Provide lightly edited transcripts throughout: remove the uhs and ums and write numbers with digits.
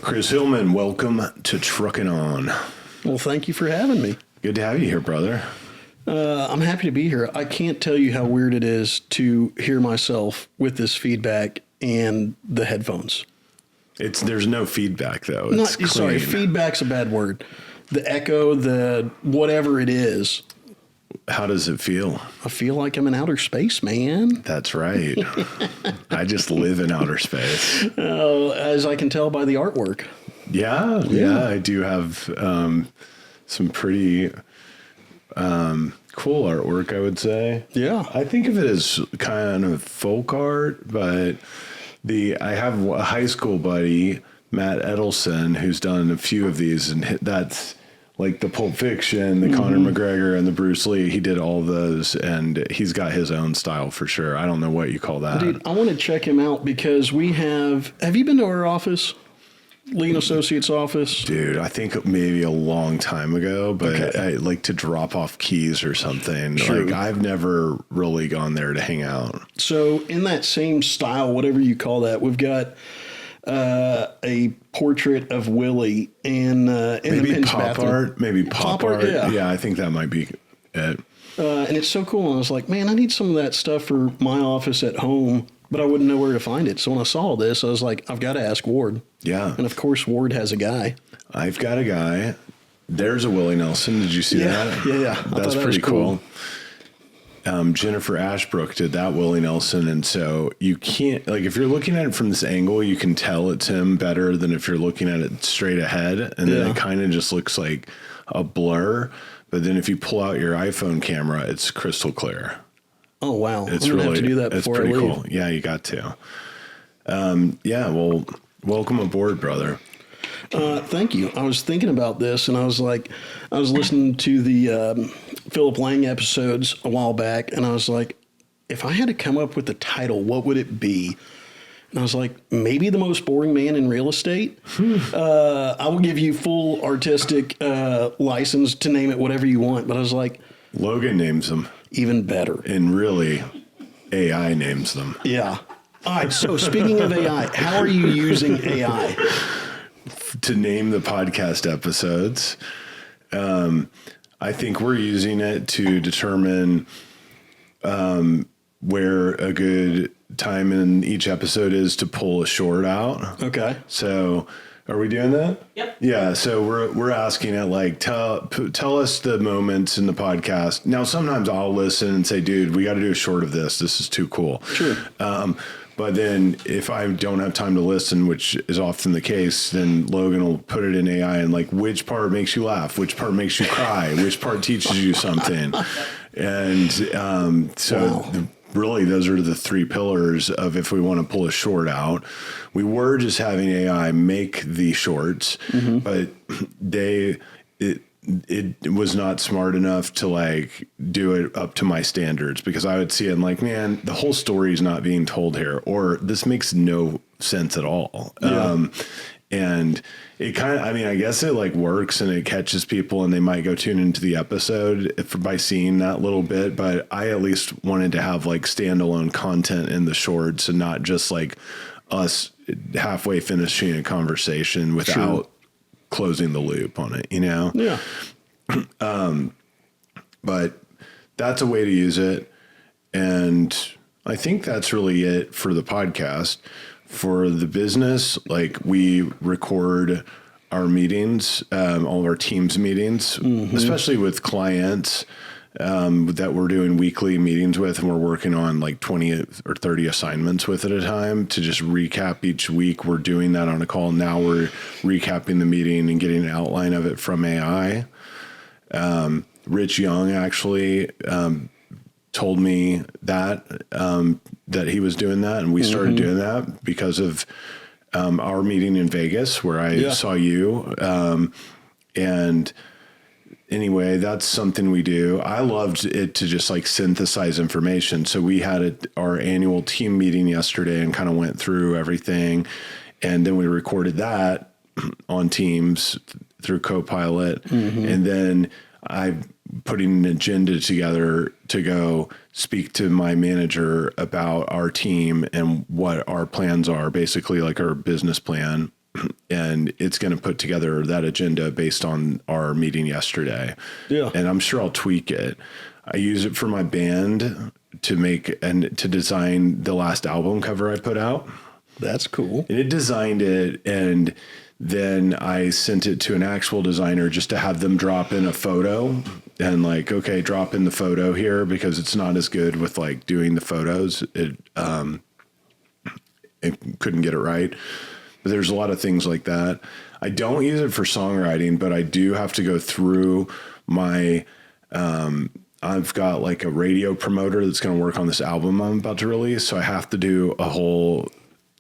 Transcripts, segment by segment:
Chris Hillman, welcome to Truckin On. Well, thank you for having me. Good to have you here, brother. I'm happy to be here. I can't tell you how weird it is to hear myself with this feedback and the headphones. There's no feedback though. It's clean. Sorry, feedback's a bad word. The echo, the whatever it is. How does it feel? I feel like I'm in outer space, man. That's right. I just live in outer space. As I can tell by the artwork. Yeah, I do have some pretty cool artwork, I would say. Yeah. I think of it as kind of folk art, but I have a high school buddy, Matt Edelson, who's done a few of these, and that's like the Pulp Fiction, the Conor McGregor, and the Bruce Lee. He did all those, and he's got his own style for sure. I don't know what you call that. Dude, I want to check him out because we have you been to our office? Lee and Associates office? Dude, I think maybe a long time ago, but okay. I like to drop off keys or something. True. Like I've never really gone there to hang out. So in that same style, whatever you call that, we've got a portrait of Willie in maybe the men's pop bathroom. art, maybe pop art. Yeah, I think that might be it. And it's so cool. And I was like, man, I need some of that stuff for my office at home, but I wouldn't know where to find it. So when I saw this, I was like, I've got to ask Ward. Yeah. And of course, Ward has a guy. I've got a guy. There's a Willie Nelson. Did you see that? Yeah. That's pretty cool. Jennifer Ashbrook did that Willie Nelson. And so you can't, like, if you're looking at it from this angle, you can tell it's him better than if you're looking at it straight ahead. And then it kind of just looks like a blur. But then if you pull out your iPhone camera, it's crystal clear. Oh, wow. It's I'm really, have to do that it's before pretty I leave. cool. Yeah, you got to. Well, welcome aboard, brother. Thank you. I was thinking about this, and I was listening to the Philip Lang episodes a while back, and I was like, if I had to come up with the title, what would it be? And I was like, maybe the most boring man in real estate. I will give you full artistic license to name it whatever you want. But I was like, Logan names them. Even better. And really, AI names them. Yeah. All right. So speaking of AI, how are you using AI? To name the podcast episodes. I think we're using it to determine where a good time in each episode is to pull a short out. Okay. So are we doing that? Yep. Yeah. So we're asking it like, tell us the moments in the podcast. Now, sometimes I'll listen and say, dude, we got to do a short of this. This is too cool. Sure. But then if I don't have time to listen, which is often the case, then Logan will put it in AI and like, which part makes you laugh? Which part makes you cry? Which part teaches you something? And really, those are the three pillars of if we want to pull a short out. We were just having AI make the shorts, but it was not smart enough to like do it up to my standards, because I would see it and like, man, the whole story is not being told here, or this makes no sense at all. Yeah. And it kind of, I mean, I guess it like works and it catches people and they might go tune into the episode by seeing that little bit. But I at least wanted to have like standalone content in the shorts and not just like us halfway finishing a conversation without closing the loop on it, you know? Yeah. But that's a way to use it. And I think that's really it for the podcast. For the business, like we record our meetings, all of our teams meetings, especially with clients that we're doing weekly meetings with, and we're working on like 20 or 30 assignments with at a time to just recap each week. We're doing that on a call. Now we're recapping the meeting and getting an outline of it from AI. Rich Young actually told me that he was doing that, and we started doing that because of our meeting in Vegas where I saw you. And anyway, that's something we do. I loved it to just like synthesize information. So we had our annual team meeting yesterday and kind of went through everything. And then we recorded that on Teams through Copilot. And then I putting an agenda together to go speak to my manager about our team and what our plans are, basically like our business plan. and it's going to put together that agenda based on our meeting yesterday. Yeah. And I'm sure I'll tweak it. I use it for my band to make and to design the last album cover I put out. That's cool. And it designed it, and then I sent it to an actual designer just to have them drop in a photo and like, okay, drop in the photo here because it's not as good with like doing the photos. It couldn't get it right. But there's a lot of things like that. I don't use it for songwriting, but I do have to go through my, I've got like a radio promoter that's going to work on this album I'm about to release. So I have to do a whole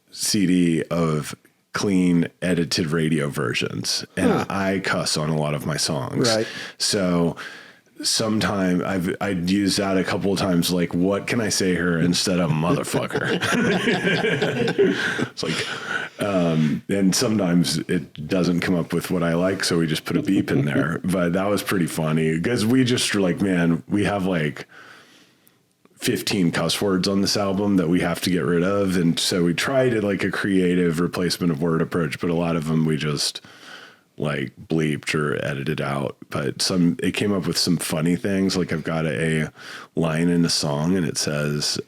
CD of clean edited radio versions. And I cuss on a lot of my songs. Right. So sometime I'd use that a couple of times. Like, what can I say here instead of motherfucker? It's like, and sometimes it doesn't come up with what I like. So we just put a beep in there, but that was pretty funny because we just were like, man, we have like 15 cuss words on this album that we have to get rid of. And so we tried it like a creative replacement of word approach, but a lot of them we just like bleeped or edited out. But it came up with some funny things. Like I've got a line in a song and it says,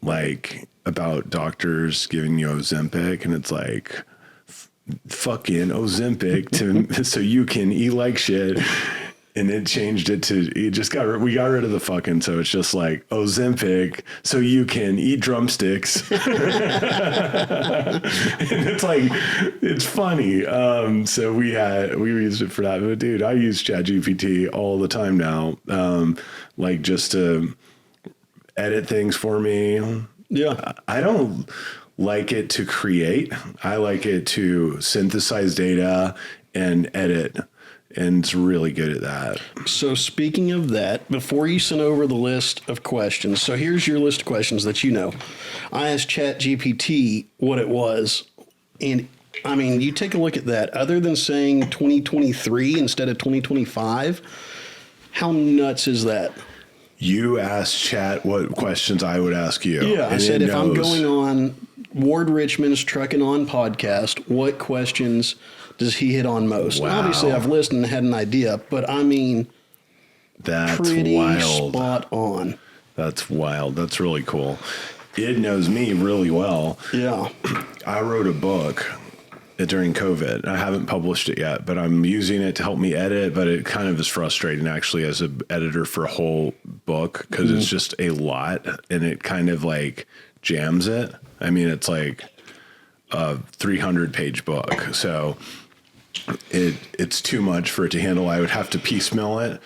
like about doctors giving you Ozempic, and it's like fucking Ozempic to so you can eat like shit. And it changed it to, we got rid of the fucking, so it's just like Ozempic, so you can eat drumsticks. And it's like, it's funny. So we used it for that. But dude, I use ChatGPT all the time now. Like just to edit things for me. Yeah. I don't like it to create. I like it to synthesize data and edit. And it's really good at that. So speaking of that, before you send over the list of questions, so here's your list of questions that you know. I asked ChatGPT what it was, and I mean, you take a look at that. Other than saying 2023 instead of 2025, how nuts is that? You asked Chat what questions I would ask you. Yeah, I said if I'm going on Ward Richmond's Truckin On podcast, what questions does he hit on most? Wow. Obviously, I've listened and had an idea, but I mean, that's pretty wild. Spot on. That's wild. That's really cool. It knows me really well. Yeah. I wrote a book during COVID. I haven't published it yet, but I'm using it to help me edit, but it kind of is frustrating actually as an editor for a whole book because it's just a lot and it kind of like jams it. I mean, it's like a 300-page book. So it's too much for it to handle. I would have to piecemeal it,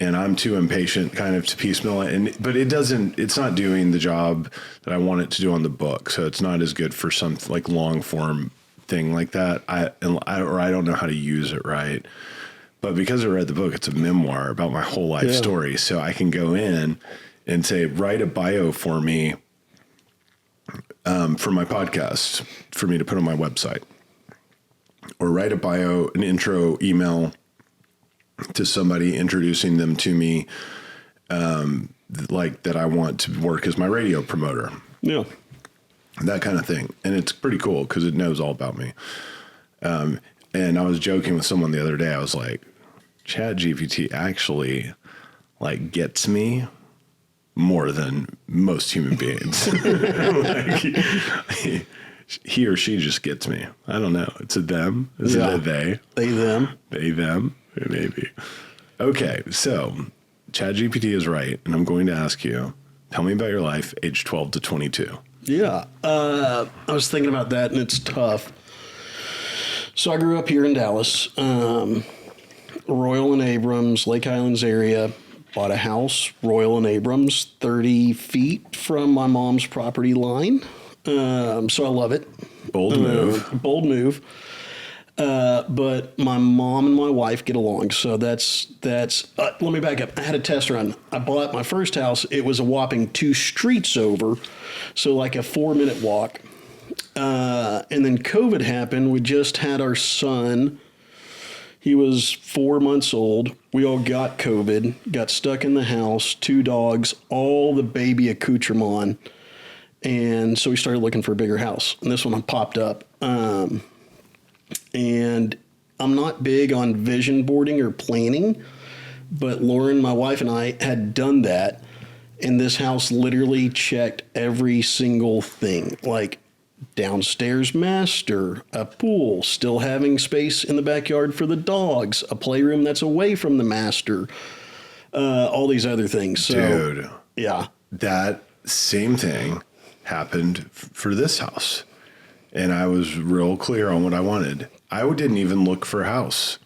and I'm too impatient kind of to piecemeal it. But it's not doing the job that I want it to do on the book. So it's not as good for some like long form thing like that. I don't know how to use it right. But because I read the book, it's a memoir about my whole life story. So I can go in and say, write a bio for me for my podcast for me to put on my website. Or write a bio, an intro email to somebody introducing them to me, like that I want to work as my radio promoter. Yeah. That kind of thing. And it's pretty cool because it knows all about me. And I was joking with someone the other day. I was like, ChatGPT actually like gets me more than most human beings. Like, he or she just gets me. I don't know. It's a them. Is it a they? They, them. They, them. Maybe. Okay. So ChatGPT is right. And I'm going to ask you, tell me about your life, age 12 to 22. Yeah. I was thinking about that and it's tough. So I grew up here in Dallas, Royal and Abrams, Lake Highlands area. Bought a house, Royal and Abrams, 30 feet from my mom's property line. So I love it. Bold move. Bold move. But my mom and my wife get along. So that's let me back up. I had a test run. I bought my first house. It was a whopping 2 streets over. So like a 4-minute walk. And then COVID happened. We just had our son. He was 4 months old. We all got COVID, got stuck in the house, 2 dogs, all the baby accoutrement. And so we started looking for a bigger house. And this one popped up. And I'm not big on vision boarding or planning, but Lauren, my wife, and I had done that. And this house literally checked every single thing, like downstairs master, a pool, still having space in the backyard for the dogs, a playroom that's away from the master, all these other things. So, dude, yeah, that same thing happened for this house. And I was real clear on what I wanted. I didn't even look for a house.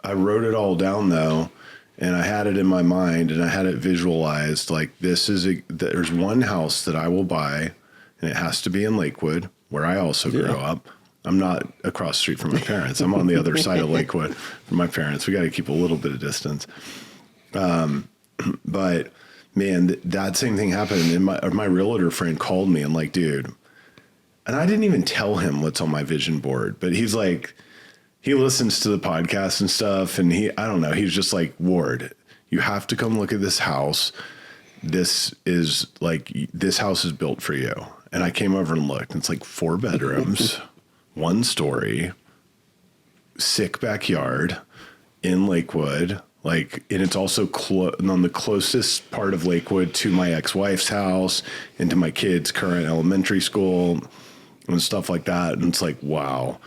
I wrote it all down though. And I had it in my mind and I had it visualized like there's one house that I will buy and it has to be in Lakewood where I also grew up. I'm not across the street from my parents. I'm on the other side of Lakewood from my parents. We got to keep a little bit of distance. But man, that same thing happened. And my realtor friend called me and like, dude, and I didn't even tell him what's on my vision board, but he's like, he listens to the podcast and stuff. And I don't know. He's just like, Ward, you have to come look at this house. This house is built for you. And I came over and looked. And it's like 4 bedrooms, 1 story, sick backyard in Lakewood. Like, and it's also on the closest part of Lakewood to my ex-wife's house and to my kids' current elementary school and stuff like that. And it's like, wow.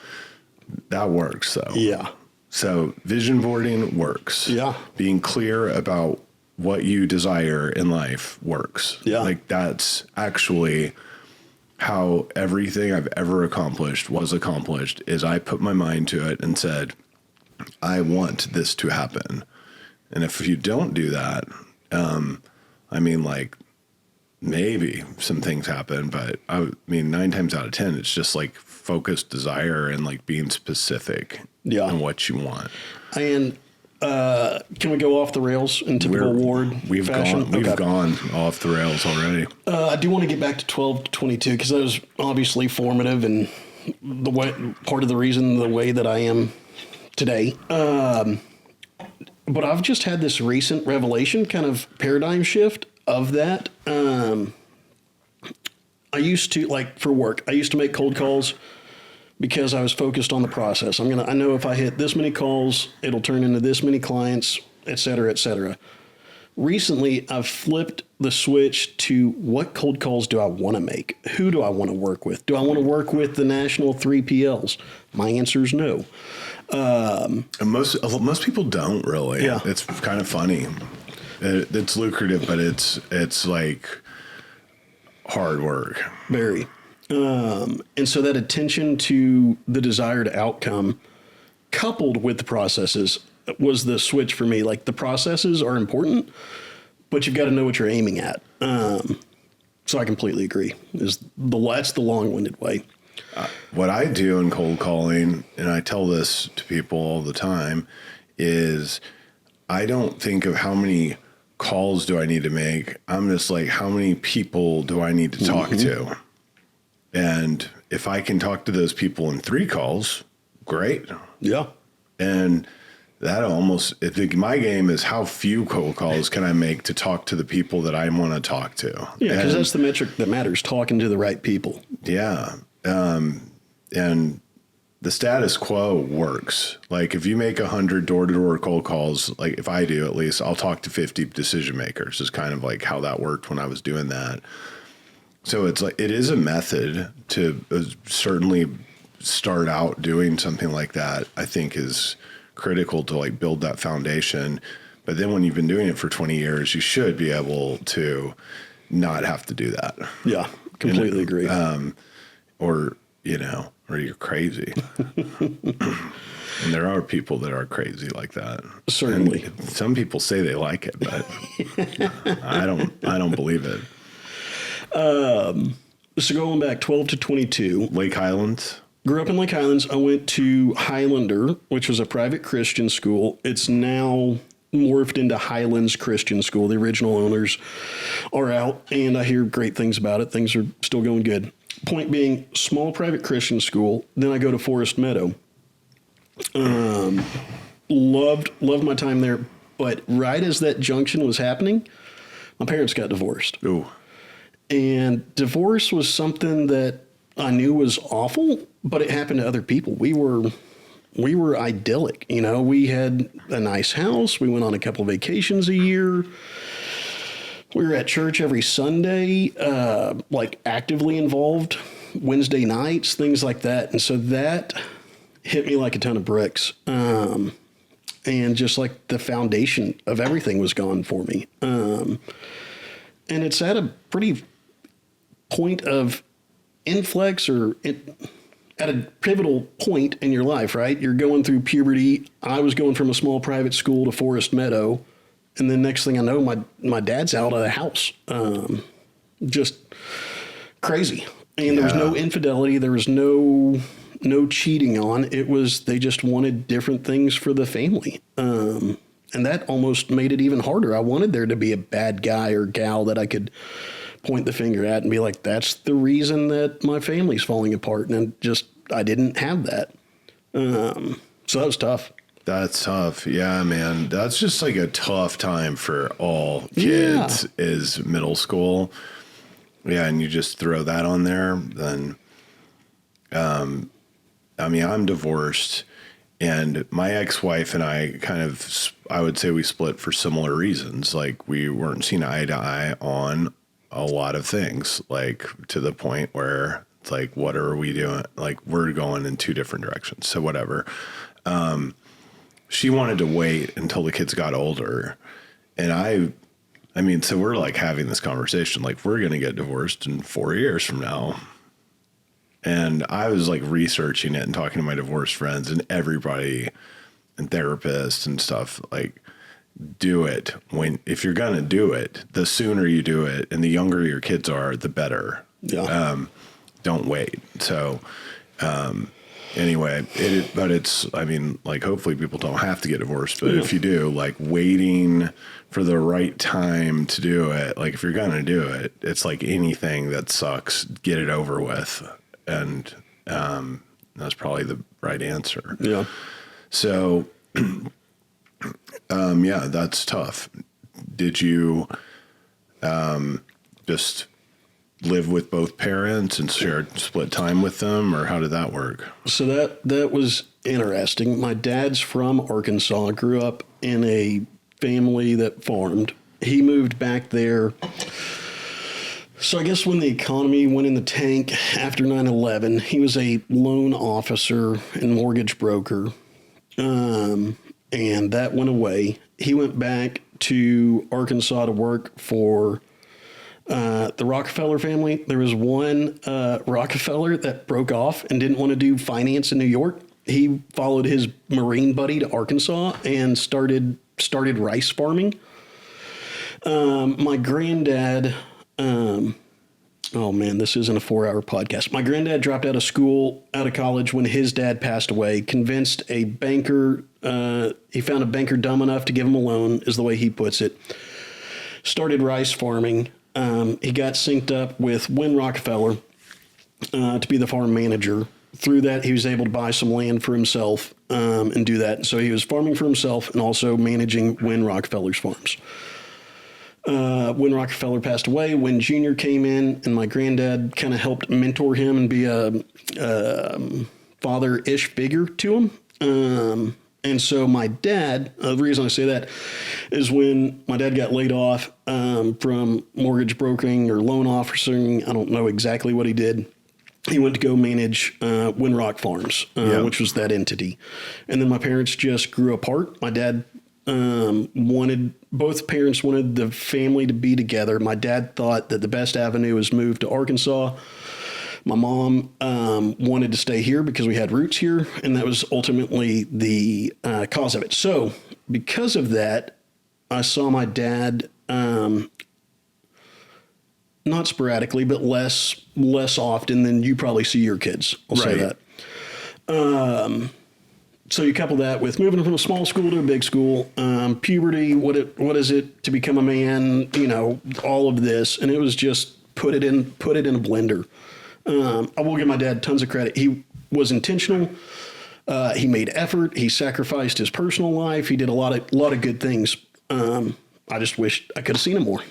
That works, though. Yeah. So vision boarding works. Yeah. Being clear about what you desire in life works. Yeah. Like that's actually how everything I've ever accomplished was accomplished is I put my mind to it and said, I want this to happen. And if you don't do that, I mean, like maybe some things happen, but I mean, 9 times out of 10, it's just like focused desire and like being specific on what you want. And can we go off the rails in typical Ward fashion? We've gone off the rails already. I do want to get back to 12 to 22 because that was obviously formative and part of the reason the way that I am today. But I've just had this recent revelation, kind of paradigm shift of that. I used to, like for work, I used to make cold calls because I was focused on the process. I know if I hit this many calls, it'll turn into this many clients, et cetera, et cetera. Recently, I've flipped the switch to what cold calls do I want to make? Who do I want to work with? Do I want to work with the national 3PLs? My answer is no. And most people don't really. Yeah. It's kind of funny. It's lucrative, but it's like hard work. Very. And so that attention to the desired outcome coupled with the processes was the switch for me. Like the processes are important, but you've got to know what you're aiming at. So I completely agree. That's the long-winded way. What I do in cold calling, and I tell this to people all the time, is I don't think of how many calls do I need to make. I'm just like, how many people do I need to talk to? And if I can talk to those people in 3 calls, great. Yeah. And that my game is how few cold calls can I make to talk to the people that I want to talk to? Yeah, because that's the metric that matters, talking to the right people. Yeah. And the status quo works. Like if you make 100 door-to-door cold calls, like if I do at least, I'll talk to 50 decision makers is kind of like how that worked when I was doing that. So it's like, it is a method to certainly start out doing something like that. I think is critical to like build that foundation. But then when you've been doing it for 20 years, you should be able to not have to do that. Yeah, completely agree. Or you're crazy. And there are people that are crazy like that. Certainly. And some people say they like it, but I don't believe it. So going back 12 to 22. Lake Highlands. Grew up in Lake Highlands. I went to Highlander, which was a private Christian school. It's now morphed into Highlands Christian School. The original owners are out, and I hear great things about it. Things are still going good. Point being, small private Christian school. Then I go to Forest Meadow. Loved my time there. But right as that junction was happening, my parents got divorced. Ooh. And divorce was something that I knew was awful, but it happened to other people. We were idyllic. You know, we had a nice house. We went on a couple of vacations a year. We were at church every Sunday, like actively involved Wednesday nights, things like that. And so that hit me like a ton of bricks. And just like the foundation of everything was gone for me. And it's at a pretty point of inflex at a pivotal point in your life, right? You're going through puberty. I was going from a small private school to Forest Meadow. And then next thing I know, my dad's out of the house. Just crazy. And there was no infidelity. There was no cheating on. It was, they just wanted different things for the family. And that almost made it even harder. I wanted there to be a bad guy or gal that I could point the finger at and be like, that's the reason that my family's falling apart. And I didn't have that. So that was tough. That's tough. Yeah, man. That's just like a tough time for all kids is middle school. Yeah. And you just throw that on there. Then, I mean, I'm divorced and my ex-wife and I I would say we split for similar reasons. Like we weren't seeing eye to eye on a lot of things, like to the point where it's like, what are we doing? Like we're going in two different directions. So whatever. She wanted to wait until the kids got older. And I mean, so we're like having this conversation, like we're going to get divorced in 4 years from now. And I was like researching it and talking to my divorced friends and everybody and therapists and stuff, like do it if you're going to do it, the sooner you do it and the younger your kids are, the better. Yeah. Don't wait. So, anyway, but it's, I mean, like hopefully people don't have to get divorced, but if you do, like waiting for the right time to do it, like if you're going to do it, it's like anything that sucks, get it over with. And, that's probably the right answer. Yeah. So, yeah, that's tough. Did you, just live with both parents and split time with them, or how did that work? So that was interesting. My dad's from Arkansas, grew up in a family that farmed. He moved back there. So I guess when the economy went in the tank after 9/11, he was a loan officer and mortgage broker. And that went away. He went back to Arkansas to work for the Rockefeller family. There was one Rockefeller that broke off and didn't want to do finance in New York. He followed his Marine buddy to Arkansas and started rice farming. My granddad, oh man, this isn't a 4-hour podcast. My granddad dropped out of college when his dad passed away, convinced a banker, he found a banker dumb enough to give him a loan, is the way he puts it. Started rice farming. He got synced up with Win Rockefeller to be the farm manager. Through that, he was able to buy some land for himself and do that. So he was farming for himself and also managing Win Rockefeller's farms. When Rockefeller passed away, when Junior came in, and my granddad kind of helped mentor him and be a father-ish figure to him. And so my dad, the reason I say that is when my dad got laid off from mortgage brokering or loan officering, I don't know exactly what he did. He went to go manage Winrock Farms, which was that entity. And then my parents just grew apart. My dad both parents wanted the family to be together. My dad thought that the best avenue was move to Arkansas. My mom wanted to stay here because we had roots here, and that was ultimately the cause of it. So because of that, I saw my dad not sporadically, but less often than you probably see your kids. I'll say that. So you couple that with moving from a small school to a big school, puberty, what is it to become a man, all of this. And it was just put it in a blender. I will give my dad tons of credit. He was intentional. He made effort. He sacrificed his personal life. He did a lot of good things. I just wish I could have seen him more,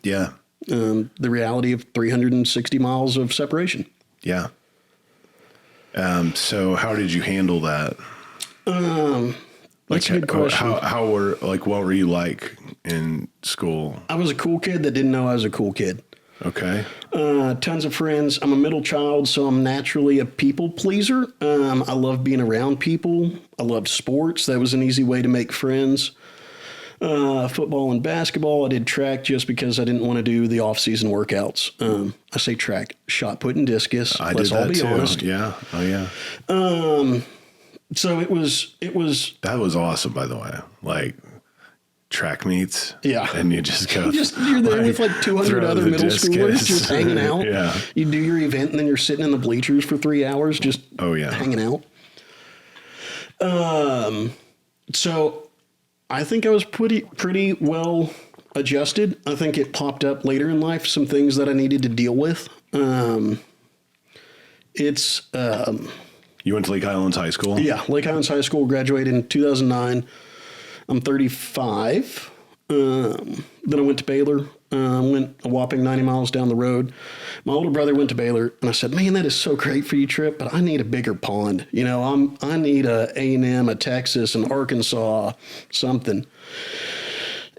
Yeah. the reality of 360 miles of separation. Yeah. So how did you handle that? That's a good question. What were you like in school? I was a cool kid that didn't know I was a cool kid. Okay. Tons of friends. I'm a middle child, so I'm naturally a people pleaser. I love being around people. I loved sports. That was an easy way to make friends. Football and basketball. I did track just because I didn't want to do the off-season workouts. I say track, shot put and discus. Let's all be honest. Yeah. Oh yeah. So it was. That was awesome, by the way. Like track meets. Yeah. And you just go. You're there with like 200 other middle schoolers just hanging out. Yeah. You do your event and then you're sitting in the bleachers for 3 hours just hanging out. So I think I was pretty well adjusted. I think it popped up later in life, some things that I needed to deal with. You went to Lake Highlands High School? Yeah, Lake Highlands High School, graduated in 2009. I'm 35. Then I went to Baylor. Went a whopping 90 miles down the road. My older brother went to Baylor, and I said, "Man, that is so great for you, Trip, but I need a bigger pond. You know, I need a A&M, a Texas, an Arkansas, something."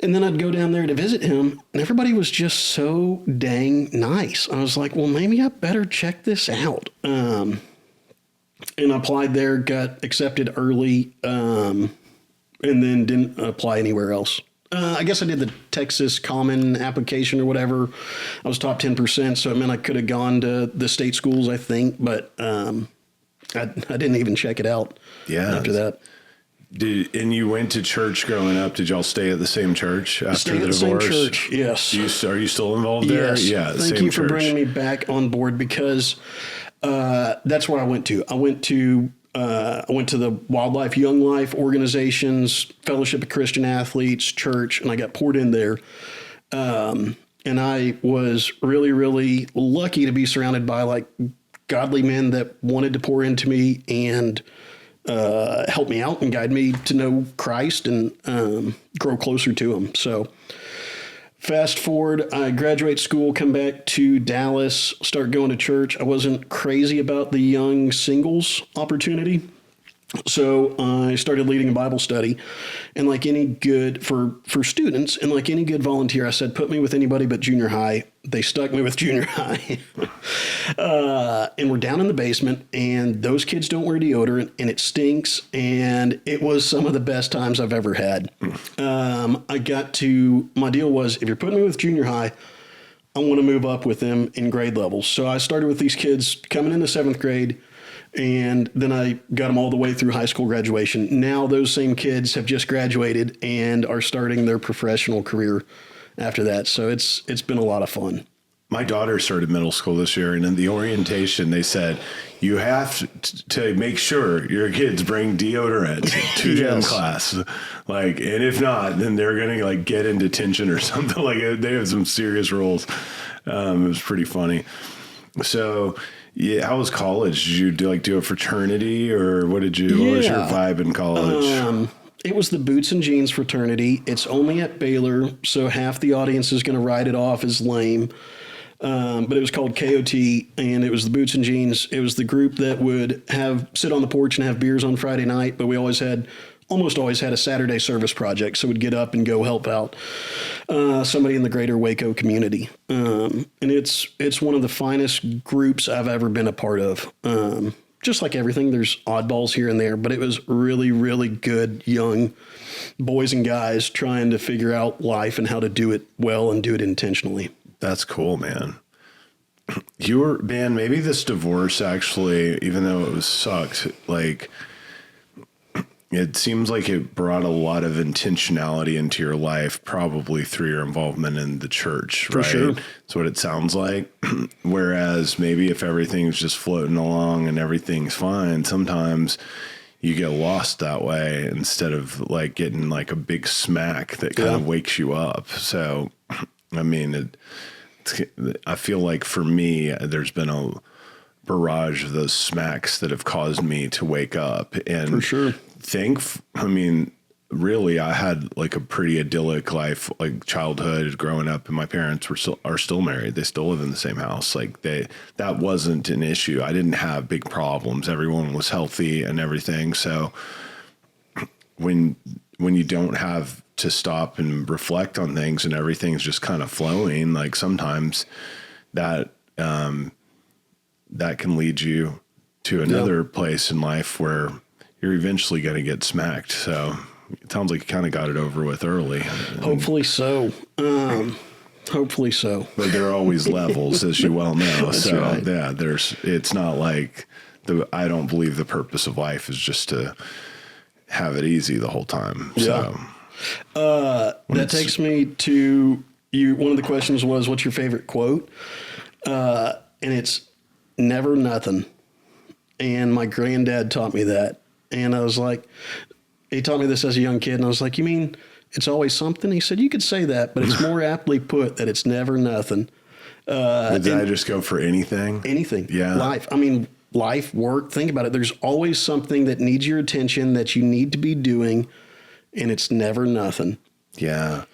And then I'd go down there to visit him, and everybody was just so dang nice. I was like, well, maybe I better check this out. And I applied there, got accepted early, and then didn't apply anywhere else. I guess I did the Texas Common application or whatever. I was top 10%, so it meant I could have gone to the state schools, I think, but I didn't even check it out after that. And you went to church growing up. Did y'all stay at the same church after the divorce? Same church, yes. Are you still involved there? Yes. Yeah, Thank you for bringing me back on board because that's where I went to. I went to the Wildlife Young Life organizations, Fellowship of Christian Athletes, church, and I got poured in there. And I was really, really lucky to be surrounded by like godly men that wanted to pour into me and help me out and guide me to know Christ and grow closer to him. So fast forward, I graduate school, come back to Dallas, start going to church. I wasn't crazy about the young singles opportunity. So I started leading a Bible study, and like any good for students, and like any good volunteer, I said, put me with anybody but junior high. They stuck me with junior high. And we're down in the basement, and those kids don't wear deodorant, and it stinks, and it was some of the best times I've ever had. My deal was, if you're putting me with junior high, I want to move up with them in grade levels. So I started with these kids coming into 7th grade, and then I got them all the way through high school graduation. Now those same kids have just graduated and are starting their professional career after that. So it's been a lot of fun. My daughter started middle school this year, and in the orientation, they said, you have to make sure your kids bring deodorant to gym class. Like, and if not, then they're going to like get in detention or something. Like they have some serious rules. It was pretty funny. So yeah, how was college? Did you do a fraternity or what was your vibe in college? It was the boots and jeans fraternity. It's only at Baylor, so half the audience is going to write it off as lame. But it was called KOT, and it was the boots and jeans. It was the group that would sit on the porch and have beers on Friday night, but we almost always had a Saturday service project, so we'd get up and go help out somebody in the greater Waco community. And it's one of the finest groups I've ever been a part of. Just like everything, there's oddballs here and there, but it was really, really good young boys and guys trying to figure out life and how to do it well and do it intentionally. That's cool, man. Maybe this divorce actually, even though it sucked, like it seems like it brought a lot of intentionality into your life, probably through your involvement in the church, For right? sure. That's what it sounds like. Whereas maybe if everything's just floating along and everything's fine, sometimes you get lost that way instead of like getting like a big smack that kind of wakes you up. So, I mean, I feel like for me, there's been a barrage of those smacks that have caused me to wake up. And for sure. really, I had like a pretty idyllic life, like childhood growing up, and my parents are still married. They still live in the same house. Like that wasn't an issue. I didn't have big problems. Everyone was healthy and everything. So when you don't have to stop and reflect on things and everything's just kind of flowing, like sometimes that that can lead you to another place in life where you're eventually going to get smacked. So it sounds like you kind of got it over with early. Hopefully so. Hopefully so. But there are always levels, as you well know. That's so right. yeah, it's not like I don't believe the purpose of life is just to have it easy the whole time. Yeah. So that takes me to you. One of the questions was, what's your favorite quote? And it's never nothing. And my granddad taught me that. And I was like, he taught me this as a young kid. And I was like, you mean it's always something? He said, you could say that, but it's more aptly put that it's never nothing. Did I just go for anything? Anything. Yeah. Life. I mean, life, work, think about it. There's always something that needs your attention that you need to be doing, and it's never nothing. Yeah.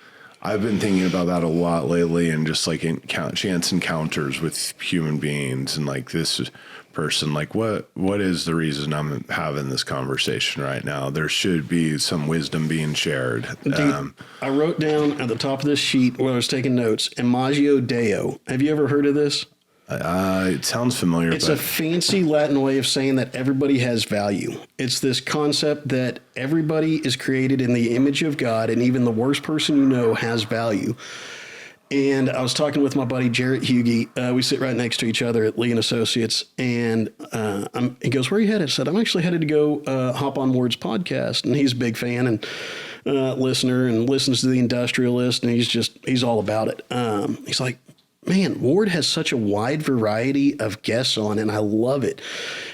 I've been thinking about that a lot lately, and just like chance encounters with human beings, and like this person, like what is the reason I'm having this conversation right now? There should be some wisdom being shared. Dude, I wrote down at the top of this sheet when I was taking notes, Imago Deo. Have you ever heard of this? It sounds familiar. It's a fancy Latin way of saying that everybody has value. It's this concept that everybody is created in the image of God, and even the worst person you know has value. And I was talking with my buddy Jarrett Hugie. We sit right next to each other at Lee and Associates. And he goes, "Where are you headed?" I said, "I'm actually headed to go hop on Ward's podcast." And he's a big fan and listener, and listens to The Industrialist. And he's all about it. He's like, "Man, Ward has such a wide variety of guests on, and I love it."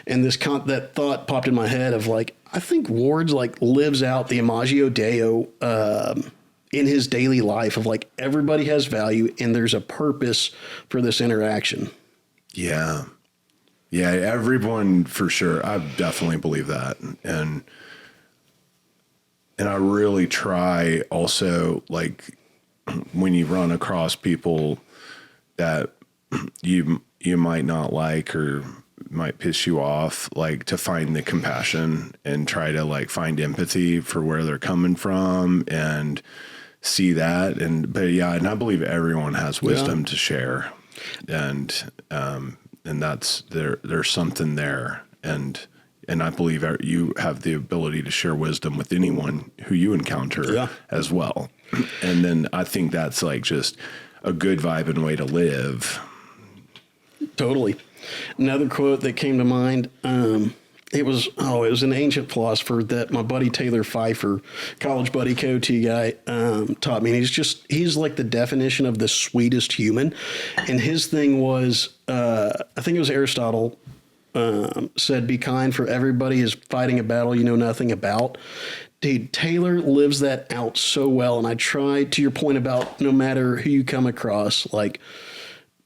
And that thought popped in my head of like, I think Ward's like lives out the Imago Deo in his daily life of like everybody has value and there's a purpose for this interaction. Yeah. Yeah, everyone for sure. I definitely believe that. And I really try also, like, when you run across people that you might not like or might piss you off, like to find the compassion and try to like find empathy for where they're coming from and see that. But and I believe everyone has wisdom to share, and that's there's something there. And I believe you have the ability to share wisdom with anyone who you encounter as well. And then I think that's like just a good vibe and way to live. Totally. Another quote that came to mind, it was an ancient philosopher that my buddy Taylor Pfeiffer, college buddy, co-T guy, taught me. And he's like the definition of the sweetest human. And his thing was, I think it was Aristotle, said, "Be kind, for everybody is fighting a battle you know nothing about." Dude, Taylor lives that out so well. And I try, to your point about no matter who you come across, like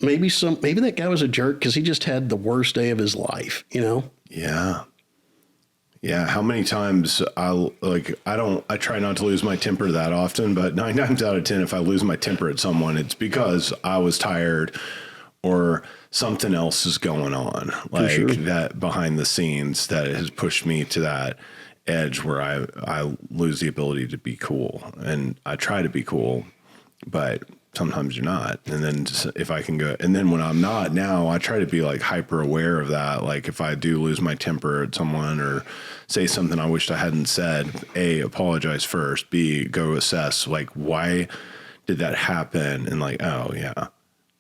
maybe that guy was a jerk because he just had the worst day of his life, you know? Yeah. Yeah. How many times I try not to lose my temper that often, but 9 times out of 10, if I lose my temper at someone, it's because I was tired or something else is going on, like that behind the scenes that has pushed me to that edge where I lose the ability to be cool. And I try to be cool, but sometimes you're not. And then if I can go, and then when I'm not now, I try to be like hyper aware of that. Like if I do lose my temper at someone or say something I wished I hadn't said, A, apologize first, B, go assess like, why did that happen? And like, oh yeah,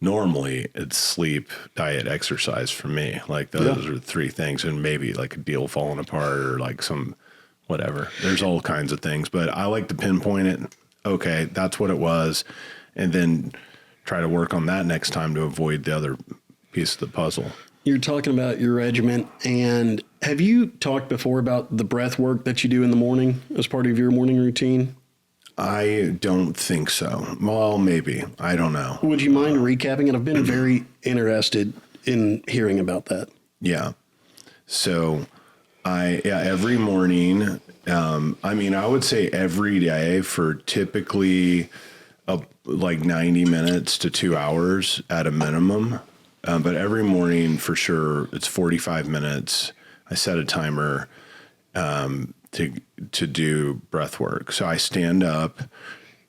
normally it's sleep, diet, exercise for me. Like those are 3 things, and maybe like a deal falling apart or like some, whatever. There's all kinds of things, but I like to pinpoint it. Okay, that's what it was. And then try to work on that next time to avoid the other piece of the puzzle. You're talking about your regiment, and have you talked before about the breath work that you do in the morning as part of your morning routine? I don't think so. Well, maybe. I don't know. Would you mind recapping it? I've been very interested in hearing about that. Yeah. So Every morning. I would say every day for typically like 90 minutes to 2 hours at a minimum. But every morning for sure, it's 45 minutes. I set a timer to do breath work. So I stand up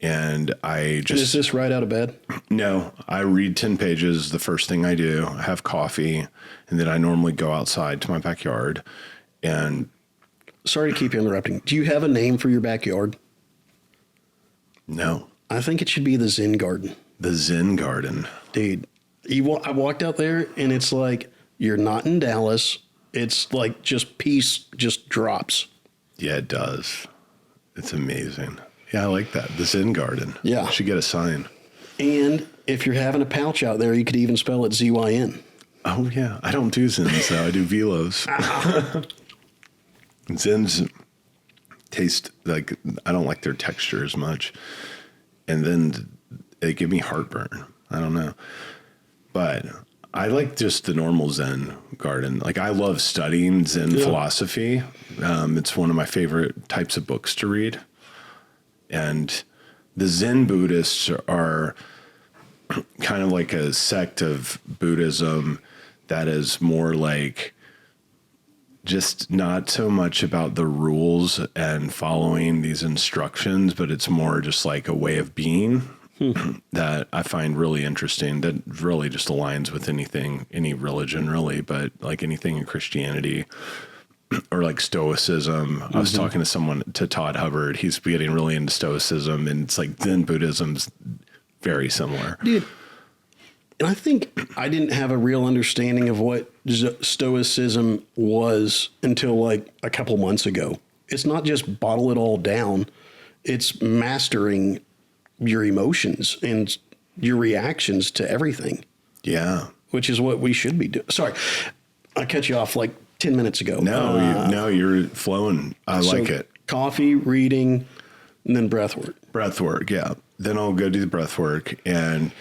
and I just... And is this right out of bed? No, I read 10 pages. The first thing I do, I have coffee, and then I normally go outside to my backyard. And sorry to keep you interrupting. Do you have a name for your backyard? No. I think it should be the Zen Garden. The Zen Garden. Dude, I walked out there and it's like, you're not in Dallas. It's like just peace just drops. Yeah, it does. It's amazing. Yeah, I like that. The Zen Garden. Yeah. I should get a sign. And if you're having a pouch out there, you could even spell it ZYN. Oh, yeah. I don't do Zens, though. I do Velos. Zens taste like, I don't like their texture as much. And then they give me heartburn. I don't know. But I like just the normal Zen garden. Like, I love studying Zen philosophy. It's one of my favorite types of books to read. And the Zen Buddhists are kind of like a sect of Buddhism that is more like just not so much about the rules and following these instructions, but it's more just like a way of being that I find really interesting, that really just aligns with anything, any religion really, but like anything in Christianity or like Stoicism. I was talking to Todd Hubbard. He's getting really into Stoicism, and it's like Zen Buddhism's very similar. Dude, and I think I didn't have a real understanding of what Stoicism was until like a couple months ago. It's not just bottle it all down. It's mastering your emotions and your reactions to everything. Yeah. Which is what we should be doing. Sorry, I cut you off like 10 minutes ago. No, you're flowing. I like it. Coffee, reading, and then breath work. Breath work, yeah. Then I'll go do the breath work, and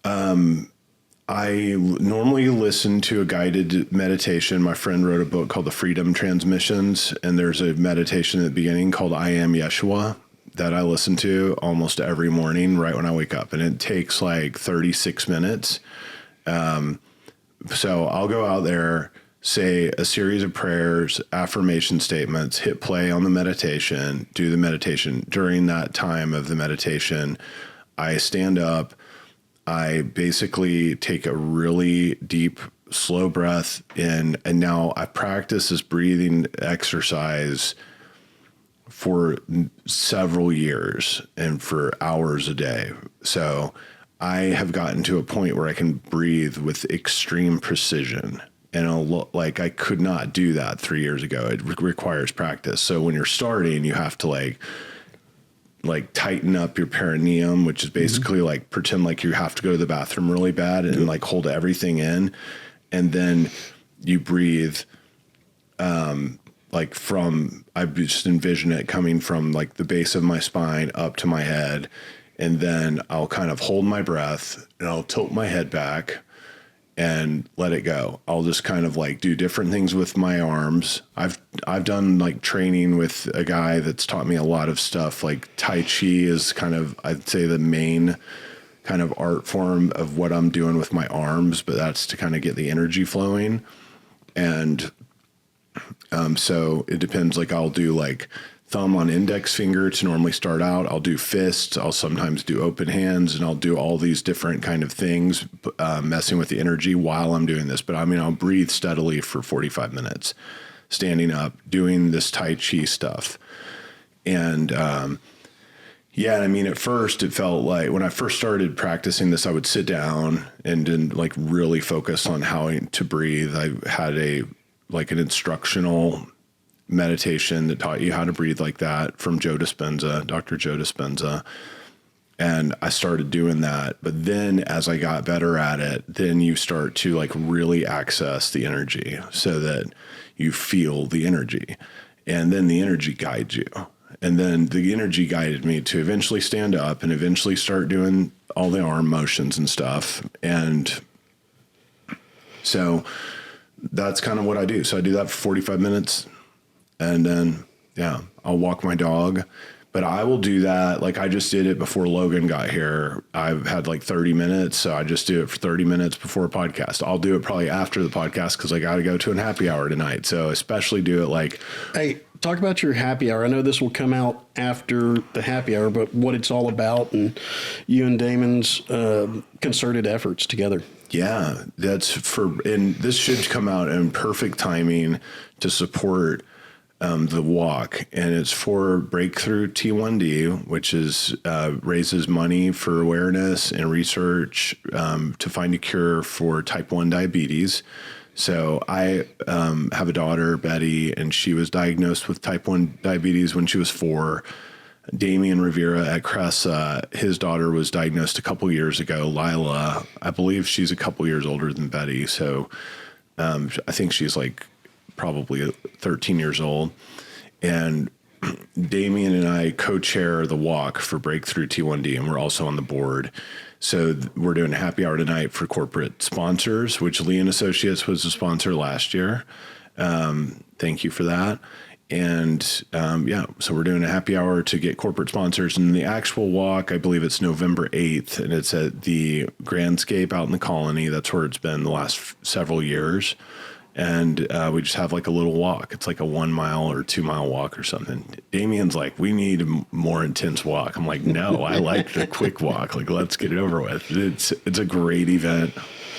I normally listen to a guided meditation. My friend wrote a book called The Freedom Transmissions, and there's a meditation at the beginning called I Am Yeshua that I listen to almost every morning right when I wake up, and it takes like 36 minutes. So I'll go out there, say a series of prayers, affirmation statements, hit play on the meditation, do the meditation. During that time of the meditation, I stand up, I basically take a really deep, slow breath in, and now I practice this breathing exercise for several years and for hours a day. So I have gotten to a point where I can breathe with extreme precision. And like I could not do that 3 years ago. It requires practice. So when you're starting, you have to like tighten up your perineum, which is basically like pretend like you have to go to the bathroom really bad and like hold everything in. And then you breathe, like I just envision it coming from like the base of my spine up to my head. And then I'll kind of hold my breath and I'll tilt my head back and let it go. I'll just kind of like do different things with my arms. I've done like training with a guy that's taught me a lot of stuff. Like Tai Chi is kind of, I'd say, the main kind of art form of what I'm doing with my arms, but that's to kind of get the energy flowing. And so it depends. Like I'll do like thumb on index finger to normally start out. I'll do fists. I'll sometimes do open hands, and I'll do all these different kind of things, messing with the energy while I'm doing this. But I mean, I'll breathe steadily for 45 minutes, standing up, doing this Tai Chi stuff. And, yeah, I mean, at first it felt like when I first started practicing this, I would sit down and then like really focus on how to breathe. I had an instructional meditation that taught you how to breathe like that from Dr. Joe Dispenza. And I started doing that. But then as I got better at it, then you start to like really access the energy so that you feel the energy. And then the energy guides you. And then the energy guided me to eventually stand up and eventually start doing all the arm motions and stuff. And so that's kind of what I do. So I do that for 45 minutes and then, I'll walk my dog. But I will do that. Like I just did it before Logan got here. I've had like 30 minutes. So I just do it for 30 minutes before a podcast. I'll do it probably after the podcast because I got to go to a happy hour tonight. So especially do it like. Hey, talk about your happy hour. I know this will come out after the happy hour, but what it's all about and you and Damon's concerted efforts together. Yeah, and this should come out in perfect timing to support the walk, and it's for Breakthrough T1D, which is raises money for awareness and research to find a cure for type 1 diabetes. So I have a daughter, Betty, and she was diagnosed with type 1 diabetes when she was 4. Damian Rivera at Cressa, his daughter was diagnosed a couple years ago. Lila, I believe she's a couple years older than Betty. So I think she's like probably 13 years old. And Damian and I co-chair the walk for Breakthrough T1D, and we're also on the board. So we're doing a happy hour tonight for corporate sponsors, which Lee and Associates was a sponsor last year. Thank you for that. And so we're doing a happy hour to get corporate sponsors. And the actual walk, I believe it's November 8th, and it's at the Grandscape out in the Colony. That's where it's been the last several years. And we just have like a little walk. It's like a 1 mile or 2 mile walk or something. Damien's like, we need a more intense walk. I'm like, no, I like the quick walk. Like, let's get it over with. It's a great event.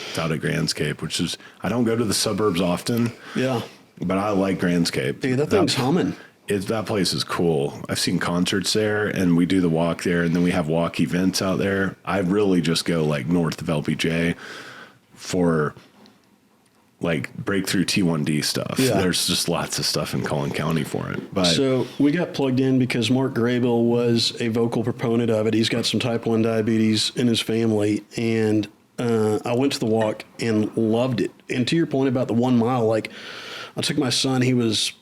It's out at Grandscape, which is, I don't go to the suburbs often. Yeah. But I like Grandscape. Dude, that thing's humming. That place is cool. I've seen concerts there, and we do the walk there, and then we have walk events out there. I really just go like north of LBJ for like Breakthrough T1D stuff. Yeah. There's just lots of stuff in Collin County for it. But so we got plugged in because Mark Graybill was a vocal proponent of it. He's got some type 1 diabetes in his family, and I went to the walk and loved it. And to your point about the 1 mile, like I took my son, he was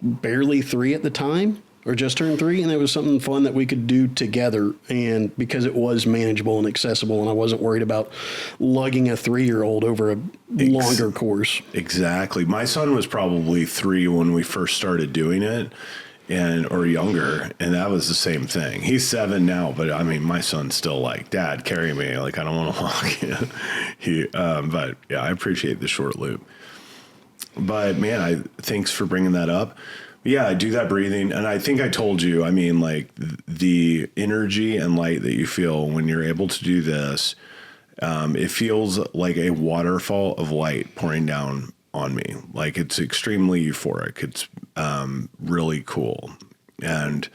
barely 3 at the time, or just turned 3, and it was something fun that we could do together. And because it was manageable and accessible, and I wasn't worried about lugging a 3-year-old over a longer course. Exactly. My son was probably 3 when we first started doing it, or younger, and that was the same thing. He's 7 now, but I mean, my son's still like, Dad, carry me. Like, I don't want to walk. But yeah, I appreciate the short loop. But man, thanks for bringing that up. Yeah, I do that breathing. And I think I told you, I mean, like the energy and light that you feel when you're able to do this, it feels like a waterfall of light pouring down on me. Like it's extremely euphoric. It's really cool. And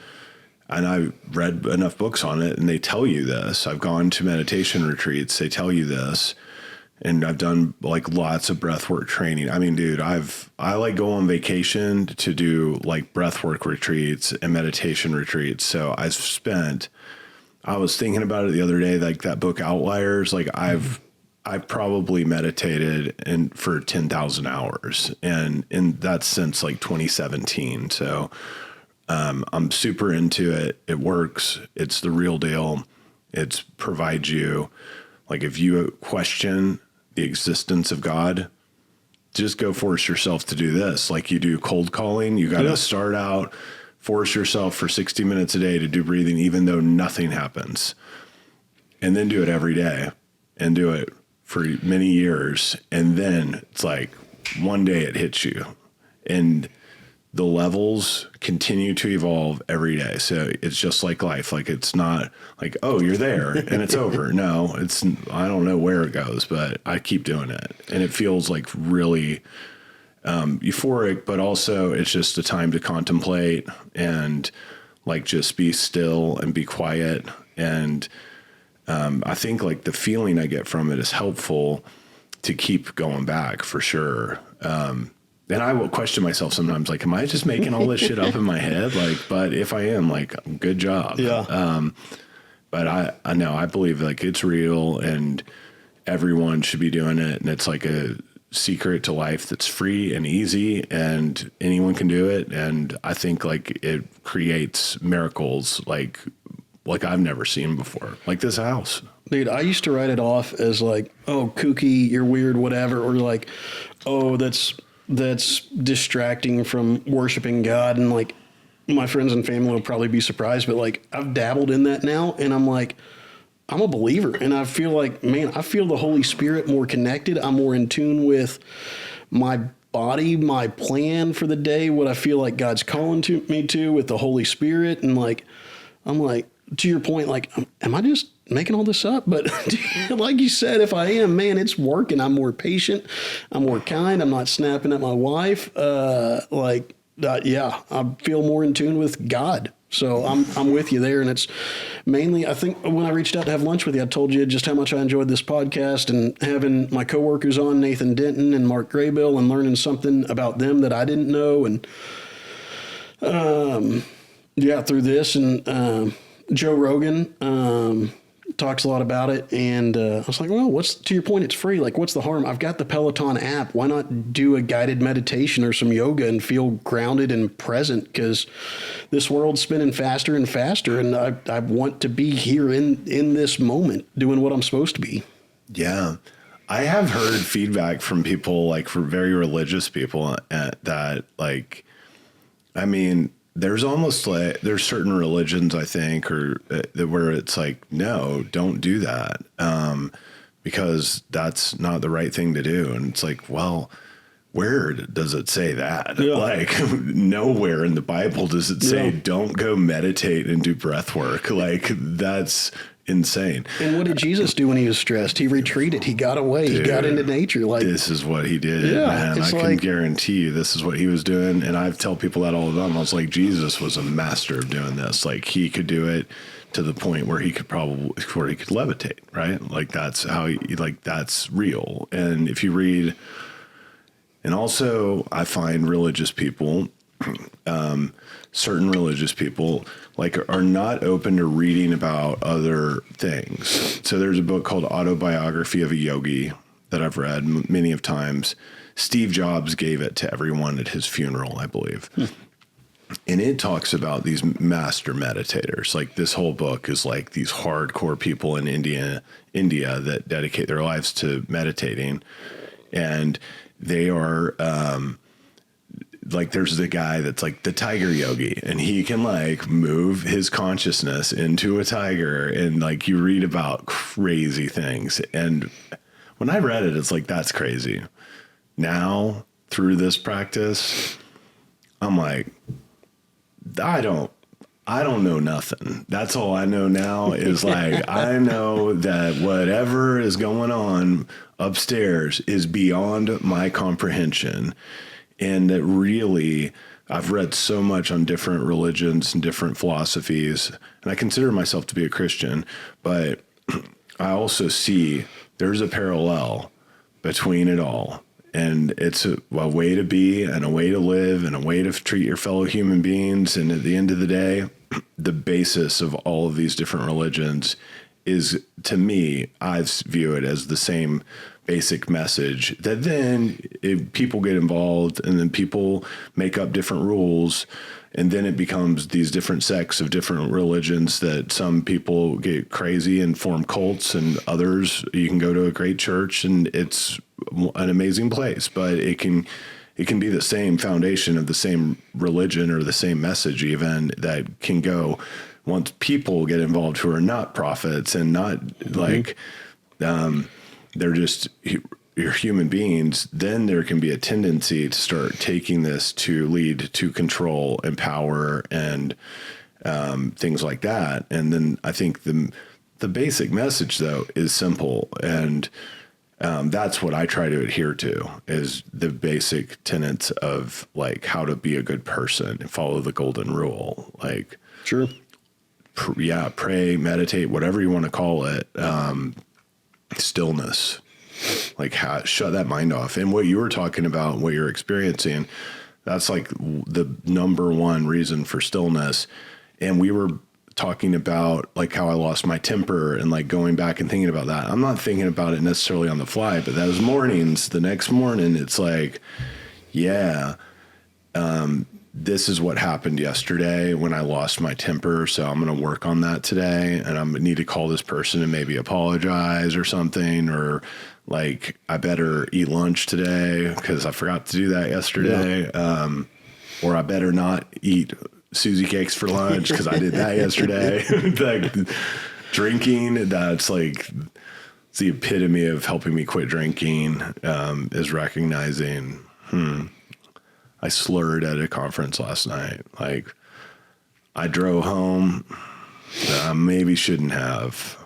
I read enough books on it, and they tell you this. I've gone to meditation retreats. They tell you this. And I've done like lots of breathwork training. I mean, dude, I like go on vacation to do like breathwork retreats and meditation retreats. So I was thinking about it the other day, like that book Outliers, like I've probably meditated for 10,000 hours, and that's since like 2017. So I'm super into it. It works. It's the real deal. It provides you, like if you question the existence of God, just go force yourself to do this. Like you do cold calling, you got to start out, force yourself for 60 minutes a day to do breathing, even though nothing happens, and then do it every day and do it for many years. And then it's like one day it hits you, and the levels continue to evolve every day. So it's just like life. Like it's not like, oh, you're there and it's over. No, I don't know where it goes, but I keep doing it. And it feels like really euphoric, but also it's just a time to contemplate and like just be still and be quiet. And I think like the feeling I get from it is helpful to keep going back for sure. And I will question myself sometimes, like, am I just making all this shit up in my head? Like, but if I am, like, good job. Yeah. But I know, I believe like it's real and everyone should be doing it. And it's like a secret to life that's free and easy and anyone can do it. And I think like it creates miracles like I've never seen before, like this house. Dude, I used to write it off as like, oh, kooky, you're weird, whatever. Or like, oh, that's distracting from worshiping God. And like my friends and family will probably be surprised, but like I've dabbled in that now, and I'm like, I'm a believer, and I feel like, man, I feel the Holy Spirit more connected. I'm more in tune with my body, my plan for the day, what I feel like God's calling to me to with the Holy Spirit. And like, I'm like, to your point, like, am I just making all this up? But like you said, if I am, man, it's working. I'm more patient. I'm more kind. I'm not snapping at my wife. Yeah, I feel more in tune with God. So I'm with you there. And it's mainly, I think when I reached out to have lunch with you, I told you just how much I enjoyed this podcast and having my coworkers on, Nathan Denton and Mark Graybill, and learning something about them that I didn't know. And through this, and Joe Rogan talks a lot about it. And I was like, well, to your point, it's free. Like, what's the harm? I've got the Peloton app. Why not do a guided meditation or some yoga and feel grounded and present? Because this world's spinning faster and faster, and I want to be here in this moment doing what I'm supposed to be. Yeah. I have heard feedback from people, like for very religious people, that like, I mean, there's almost like there's certain religions, I think, or where it's like, no, don't do that, because that's not the right thing to do. And it's like, well, where does it say that? Yeah. Like nowhere in the Bible does it say don't go meditate and do breath work. Like that's insane. And what did Jesus do when he was stressed? He retreated. He got away. Dude, he got into nature. Like, this is what he did, man. I can guarantee you this is what he was doing. And I tell people that all the time. I was like, Jesus was a master of doing this. Like he could do it to the point where he could levitate, right? Like that's how that's real. And if you read, and also I find religious people, certain religious people are not open to reading about other things. So there's a book called Autobiography of a Yogi that I've read many of times. Steve Jobs gave it to everyone at his funeral, I believe. And it talks about these master meditators. Like this whole book is like these hardcore people in India that dedicate their lives to meditating. And they are, like there's the guy that's like the tiger yogi, and he can like move his consciousness into a tiger, and like you read about crazy things. And when I read it, it's like, that's crazy. Now through this practice, I'm like, I don't know nothing. That's all I know now is like, I know that whatever is going on upstairs is beyond my comprehension. And that really, I've read so much on different religions and different philosophies, and I consider myself to be a Christian, but I also see there's a parallel between it all. And it's a way to be and a way to live and a way to treat your fellow human beings. And at the end of the day, the basis of all of these different religions is, to me, I view it as the same basic message, that then if people get involved and then people make up different rules, and then it becomes these different sects of different religions that some people get crazy and form cults, and others, you can go to a great church and it's an amazing place, but it can be the same foundation of the same religion or the same message even that can go once people get involved who are not prophets and not like, they're just you're human beings, then there can be a tendency to start taking this to lead to control and power and things like that. And then I think the basic message, though, is simple. And that's what I try to adhere to, is the basic tenets of like how to be a good person and follow the golden rule. Like, sure. Pray, meditate, whatever you want to call it. Stillness, like shut that mind off. And what you were talking about, what you're experiencing, that's like the number one reason for stillness. And we were talking about like how I lost my temper and like going back and thinking about that. I'm not thinking about it necessarily on the fly, but those mornings, the next morning, it's like, this is what happened yesterday when I lost my temper. So I'm going to work on that today, and I'm going to need to call this person and maybe apologize or something, or like I better eat lunch today because I forgot to do that yesterday. Yeah. Or I better not eat Susie cakes for lunch because I did that yesterday. Like drinking, that's like it's the epitome of helping me quit drinking, is recognizing, I slurred at a conference last night. Like I drove home that I maybe shouldn't have.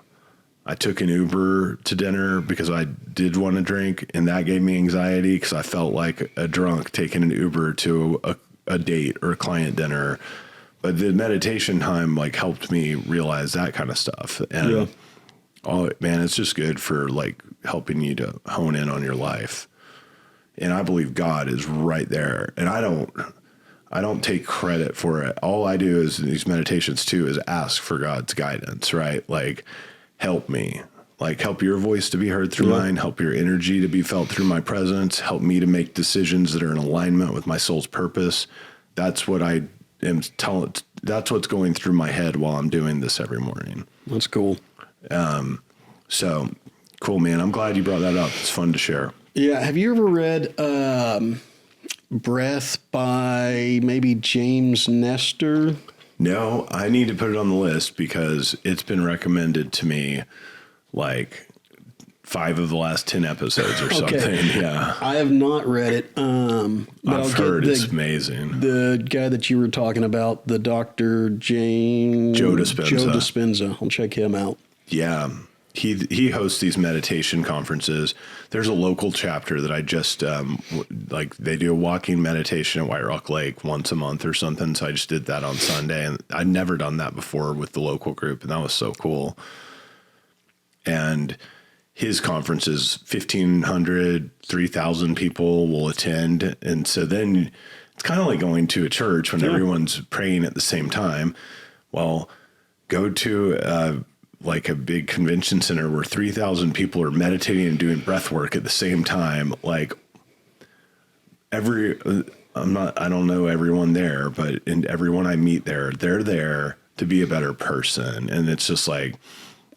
I took an Uber to dinner because I did want to drink, and that gave me anxiety because I felt like a drunk taking an Uber to a date or a client dinner. But the meditation time like helped me realize that kind of stuff. And oh man, it's just good for like helping you to hone in on your life. And I believe God is right there. And I don't take credit for it. All I do is in these meditations too is ask for God's guidance, right? Like, help me, like help your voice to be heard through mine, help your energy to be felt through my presence, help me to make decisions that are in alignment with my soul's purpose. That's what I am telling. That's what's going through my head while I'm doing this every morning. That's cool. So cool, man. I'm glad you brought that up. It's fun to share. Yeah. Have you ever read Breath by maybe James Nestor? No, I need to put it on the list because it's been recommended to me like 5 of the last 10 episodes or something. Yeah. I have not read it. But I've heard it's amazing. The guy that you were talking about, the Dr. Joe Dispenza. I'll check him out. Yeah. He hosts these meditation conferences. There's a local chapter that I just, like they do a walking meditation at White Rock Lake once a month or something. So I just did that on Sunday, and I'd never done that before with the local group. And that was so cool. And his conferences, 1,500, 3,000 people will attend. And so then it's kind of like going to a church when everyone's praying at the same time. Well, go to, like a big convention center where 3,000 people are meditating and doing breath work at the same time. Like I don't know everyone there, but everyone I meet there, they're there to be a better person. And it's just like,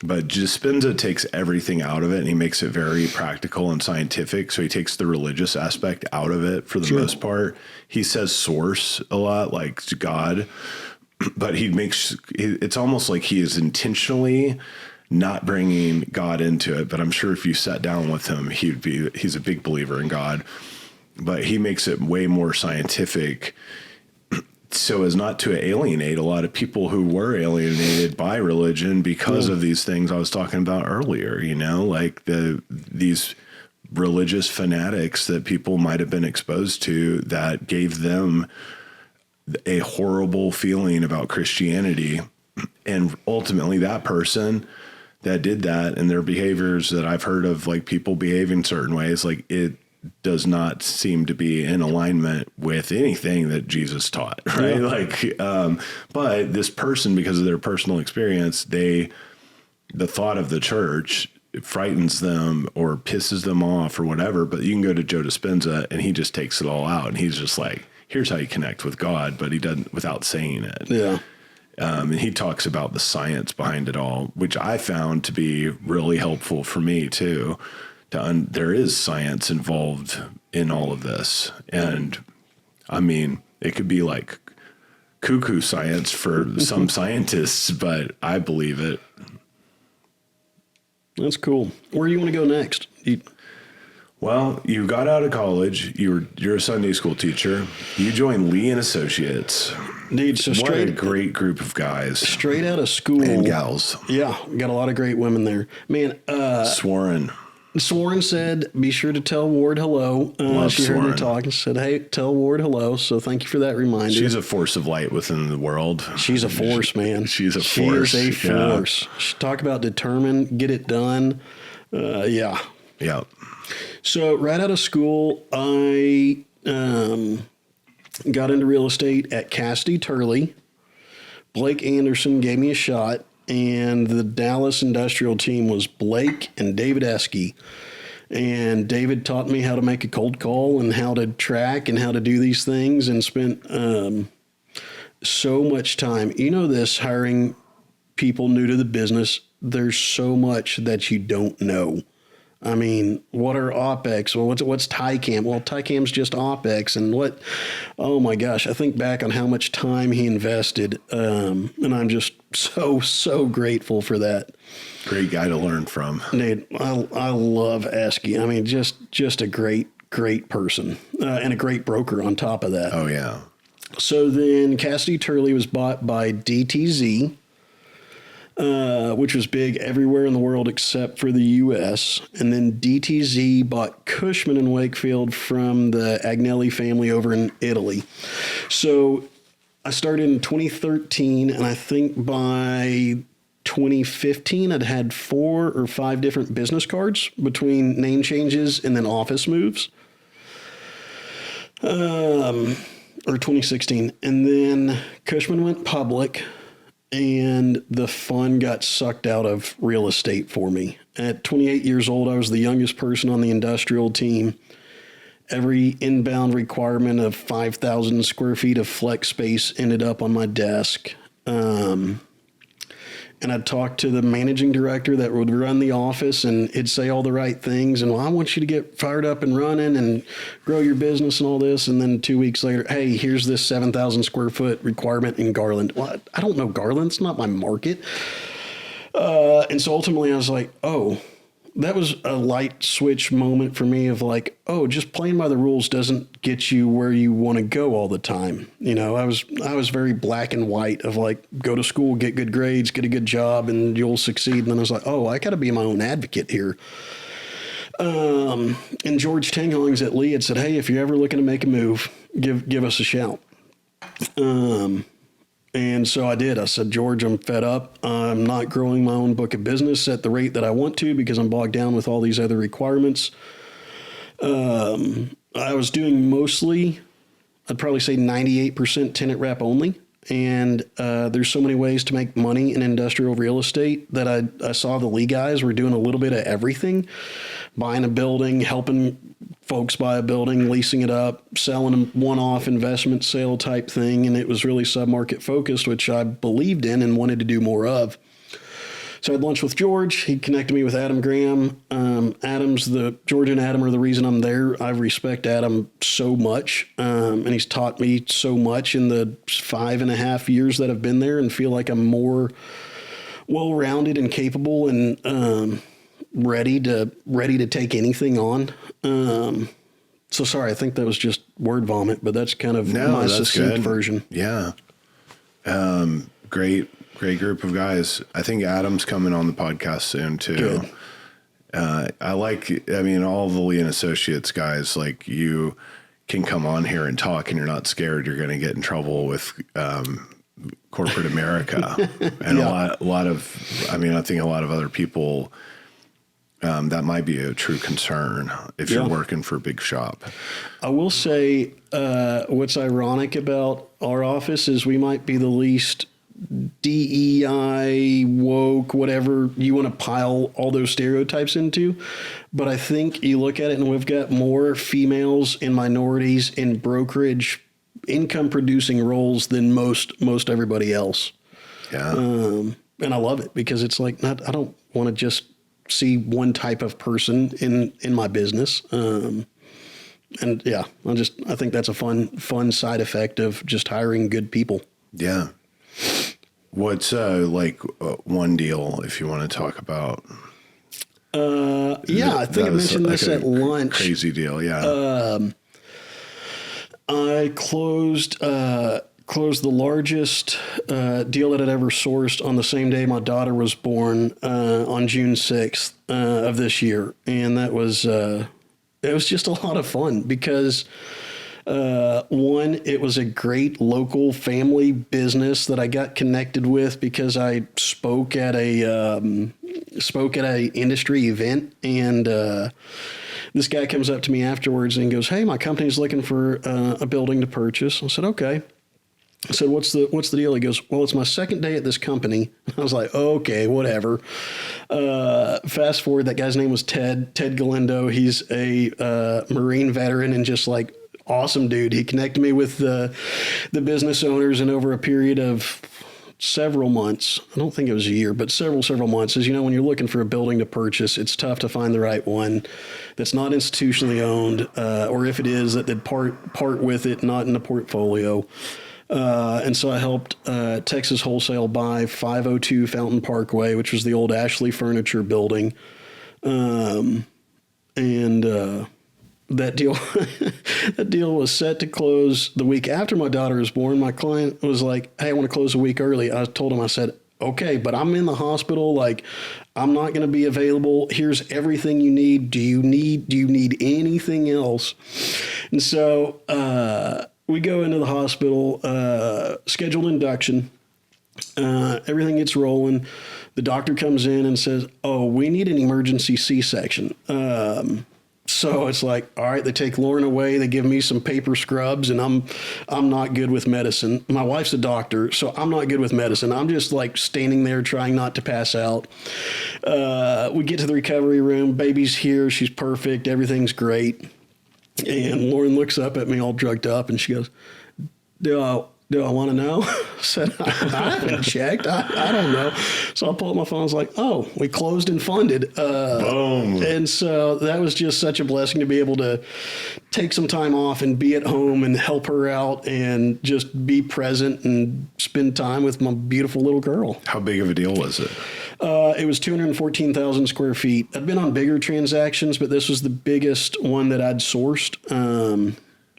but Dispenza takes everything out of it and he makes it very practical and scientific. So he takes the religious aspect out of it for the most part. He says source a lot, like God. But it's almost like he is intentionally not bringing God into it. But I'm sure if you sat down with him, he's a big believer in God, but he makes it way more scientific so as not to alienate a lot of people who were alienated by religion because of these things I was talking about earlier, like these religious fanatics that people might've been exposed to that gave them a horrible feeling about Christianity. And ultimately that person that did that and their behaviors that I've heard of, like people behaving certain ways, like it does not seem to be in alignment with anything that Jesus taught. Right. Yeah. Like, but this person, because of their personal experience, the thought of the church frightens them or pisses them off or whatever. But you can go to Joe Dispenza and he just takes it all out. And he's just like, here's how you connect with God, but he doesn't without saying it. Yeah. And he talks about the science behind it all, which I found to be really helpful for me too. There is science involved in all of this. And I mean, it could be like cuckoo science for some scientists, but I believe it. That's cool. Where do you want to go next? Well, you got out of college. You're a Sunday school teacher. You joined Lee and Associates. Dude, so what a great group of guys. Straight out of school. And gals. Yeah, got a lot of great women there. Man, Swarren said, be sure to tell Ward hello. She heard me talk and said, hey, tell Ward hello. So thank you for that reminder. She's a force of light within the world. She's a force, man. She's a force. She is a force. She talk about determined, get it done. Yeah. Yeah. So right out of school, I got into real estate at Cassidy Turley. Blake Anderson gave me a shot, and the Dallas industrial team was Blake and David Esky. And David taught me how to make a cold call and how to track and how to do these things, and spent so much time. You know this, hiring people new to the business, there's so much that you don't know. I mean, what are OPEX? Well, what's TICAM? Well, TICAM's just OPEX. And oh my gosh, I think back on how much time he invested. And I'm just so grateful for that. Great guy to learn from. Dude, I love Esky. I mean, just a great person, and a great broker on top of that. Oh yeah. So then Cassidy Turley was bought by DTZ, which was big everywhere in the world except for the U.S. And then DTZ bought Cushman and Wakefield from the Agnelli family over in Italy. So I started in 2013, and I think by 2015, I'd had 4 or 5 different business cards between name changes and then office moves. Or 2016. And then Cushman went public, and the fun got sucked out of real estate for me. At 28 years old, I was the youngest person on the industrial team. Every inbound requirement of 5,000 square feet of flex space ended up on my desk. And I'd talk to the managing director that would run the office, and he'd say all the right things. And, well, I want you to get fired up and running and grow your business and all this. And then 2 weeks later, hey, here's this 7,000 square foot requirement in Garland. Well, I don't know Garland. It's not my market. And so ultimately I was like, oh, that was a light switch moment for me of like, oh, just playing by the rules doesn't get you where you want to go all the time. You know, I was very black and white of like, go to school, get good grades, get a good job, and you'll succeed. And then I was like, oh, I got to be my own advocate here. And George Tenghongs at Lee had said, hey, if you're ever looking to make a move, give us a shout. And so I did. I said, George, I'm fed up. I'm not growing my own book of business at the rate that I want to because I'm bogged down with all these other requirements. I was doing mostly, I'd probably say 98% tenant rep only. And there's so many ways to make money in industrial real estate that I saw the Lee guys were doing a little bit of everything. Buying a building, helping folks buy a building, leasing it up, selling them one-off investment sale type thing. And it was really sub-market focused, which I believed in and wanted to do more of. So I had lunch with George. He connected me with Adam Graham. George and Adam are the reason I'm there. I respect Adam so much. And he's taught me so much in the 5.5 years that I've been there, and feel like I'm more well-rounded and capable and ready to take anything on. So sorry, I think that was just word vomit, but that's kind of my succinct version. Yeah. Great group of guys. I think Adam's coming on the podcast soon too. Good. All the Lee and Associates guys, like, you can come on here and talk and you're not scared you're going to get in trouble with corporate America. And Yeah. I think a lot of other people, that might be a true concern if you're working for a big shop. I will say what's ironic about our office is we might be the least DEI, woke, whatever you want to pile all those stereotypes into. But I think you look at it and we've got more females and minorities in brokerage income producing roles than most everybody else. Yeah. And I love it because it's like, I don't want to just see one type of person in my business. And yeah, I think that's a fun side effect of just hiring good people. Yeah. What's one deal if you want to talk about? I think I mentioned this at lunch. Crazy deal. Yeah. I closed the largest deal that I'd ever sourced on the same day my daughter was born, on June 6th of this year. And that was, it was just a lot of fun because, one, it was a great local family business that I got connected with because I spoke at a industry event, and this guy comes up to me afterwards and goes, "Hey, my company's looking for a building to purchase." I said, "Okay." I said, what's the deal? He goes, well, it's my second day at this company. I was like, okay, whatever. Fast forward, that guy's name was Ted Galindo. He's a Marine veteran and just like awesome dude. He connected me with the business owners, and over a period of several months, I don't think it was a year, but several months. As you know, when you're looking for a building to purchase, it's tough to find the right one that's not institutionally owned, or if it is, that they'd part with it, not in the portfolio. And so I helped Texas Wholesale buy 502 Fountain Parkway, which was the old Ashley Furniture building. That deal that deal was set to close the week after my daughter was born. My client was like, hey, I want to close a week early. I told him, I said, okay, but I'm in the hospital. Like, I'm not going to be available. Here's everything you need. Do you need anything else? And so we go into the hospital, scheduled induction. Everything gets rolling. The doctor comes in and says, oh, we need an emergency C-section. So it's like, all right, they take Lauren away. They give me some paper scrubs, and I'm not good with medicine. My wife's a doctor, so I'm not good with medicine. I'm just like standing there trying not to pass out. We get to the recovery room. Baby's here. She's perfect. Everything's great. And Lauren looks up at me all drugged up, and she goes, do I want to know? I said, I haven't checked. I don't know. So I pulled up my phone. I was like, oh, we closed and funded. Boom. And so that was just such a blessing to be able to take some time off and be at home and help her out and just be present and spend time with my beautiful little girl. How big of a deal was it? It was 214,000 square feet. I'd been on bigger transactions, but this was the biggest one that I'd sourced.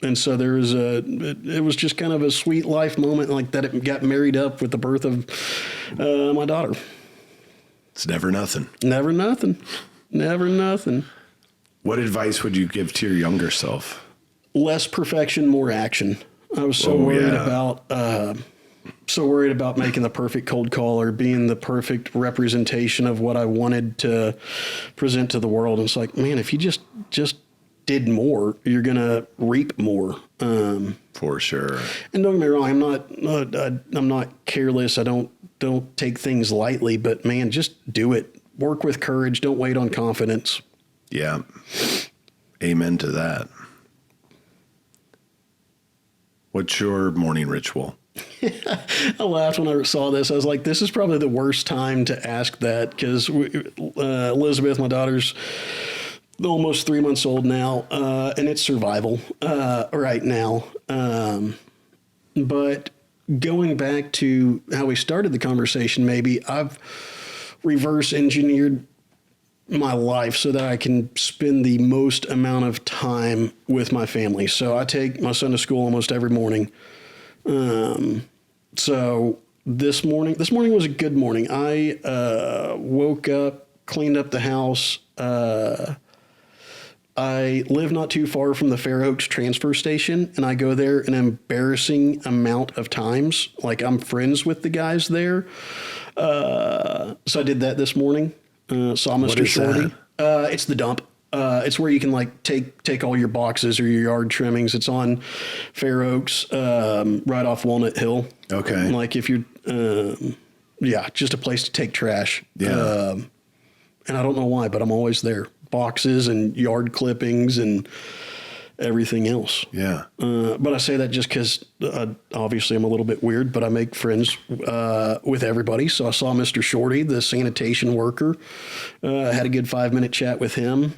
And so it was just kind of a sweet life moment, like that it got married up with the birth of my daughter. It's never nothing. Never nothing. Never nothing. What advice would you give to your younger self? Less perfection, more action. I was so worried about making the perfect cold call or being the perfect representation of what I wanted to present to the world. And it's like, man, if you just did more, you're gonna reap more. For sure. And don't get me wrong, I'm not careless. I don't take things lightly. But man, just do it. Work with courage. Don't wait on confidence. Yeah. Amen to that. What's your morning ritual? I laughed when I saw this. I was like, this is probably the worst time to ask that because Elizabeth, my daughter's almost 3 months old now, and it's survival right now. But going back to how we started the conversation, maybe I've reverse engineered my life so that I can spend the most amount of time with my family. So I take my son to school almost every morning. So this morning was a good morning. I woke up, cleaned up the house. I live not too far from the Fair Oaks transfer station, and I go there an embarrassing amount of times. Like, I'm friends with the guys there. So I did that this morning. Saw Mr. Shorty. It's the dump. It's where you can like take all your boxes or your yard trimmings. It's on Fair Oaks, right off Walnut Hill. Okay. Like if you're, just a place to take trash. Yeah. And I don't know why, but I'm always there. Boxes and yard clippings and everything else. Yeah. But I say that just because obviously I'm a little bit weird, but I make friends with everybody. So I saw Mr. Shorty, the sanitation worker. Had a good 5-minute chat with him.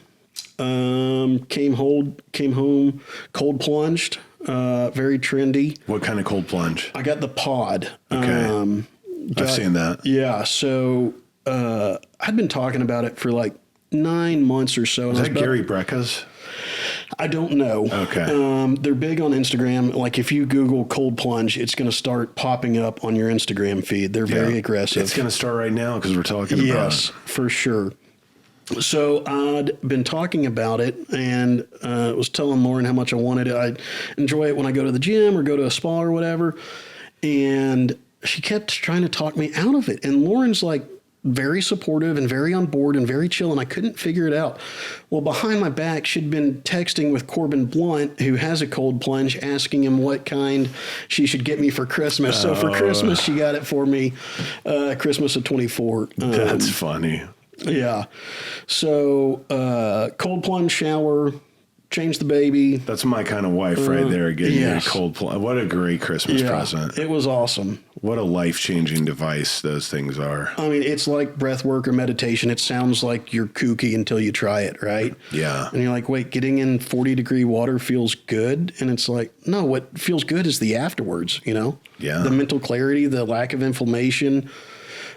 Came home, cold plunged, very trendy. What kind of cold plunge? I got the pod. Okay. I've seen that. Yeah. So I'd been talking about it for like 9 months or so. Is that Gary Brecka's? I don't know. Okay. They're big on Instagram. Like if you Google cold plunge, it's going to start popping up on your Instagram feed. They're very aggressive. It's going to start right now because we're talking about it. Yes, for sure. So I'd been talking about it and was telling Lauren how much I wanted it. I enjoy it when I go to the gym or go to a spa or whatever. And she kept trying to talk me out of it. And Lauren's like, very supportive and very on board and very chill, and I couldn't figure it out. Well, behind my back, she'd been texting with Corbin Blunt, who has a cold plunge, asking him what kind she should get me for Christmas. So for Christmas, she got it for me, Christmas of 24. That's funny. Yeah. So cold plunge shower, change the baby. That's my kind of wife right there, getting you a cold plunge. What a great Christmas present. It was awesome. What a life-changing device those things are. I mean, it's like breath work or meditation. It sounds like you're kooky until you try it, right? Yeah. And you're like, wait, getting in 40-degree water feels good? And it's like, no, what feels good is the afterwards, you know? Yeah. The mental clarity, the lack of inflammation.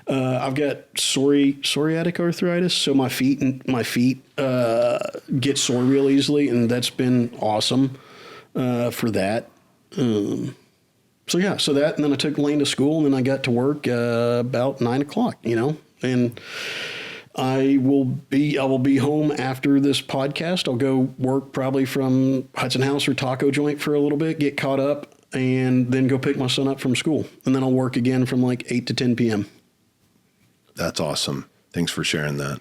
I've got psoriatic arthritis, so my feet get sore real easily, and that's been awesome for that. So that, and then I took Lane to school, and then I got to work about 9 o'clock, you know, and I will be home after this podcast. I'll go work probably from Hudson House or Taco Joint for a little bit, get caught up, and then go pick my son up from school, and then I'll work again from like 8 to 10 p.m. That's awesome. Thanks for sharing that.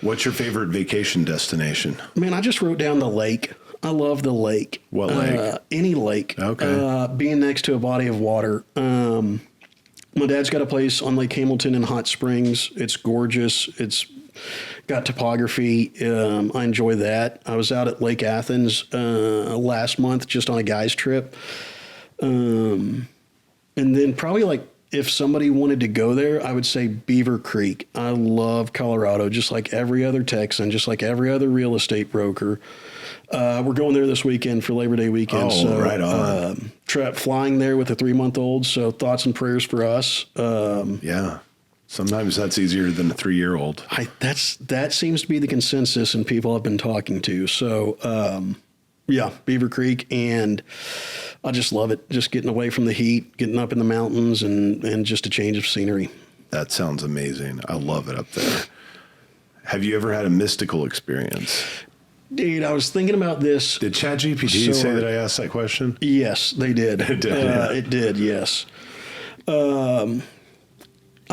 What's your favorite vacation destination? Man, I just wrote down the lake. I love the lake. What lake? Any lake. Okay. Being next to a body of water. My dad's got a place on Lake Hamilton in Hot Springs. It's gorgeous. It's got topography. I enjoy that. I was out at Lake Athens last month just on a guy's trip. And then probably like, if somebody wanted to go there, I would say Beaver Creek. I love Colorado, just like every other Texan, just like every other real estate broker. We're going there this weekend for Labor Day weekend. Right on. Flying there with a 3-month-old. So thoughts and prayers for us. Yeah. Sometimes that's easier than a 3-year-old. That seems to be the consensus in people I've been talking to. So, Beaver Creek, and I just love it. Just getting away from the heat, getting up in the mountains, and just a change of scenery. That sounds amazing. I love it up there. Have you ever had a mystical experience? Dude, I was thinking about this. Did ChatGPT say that I asked that question? Yes, they did. It did. It did, yes. I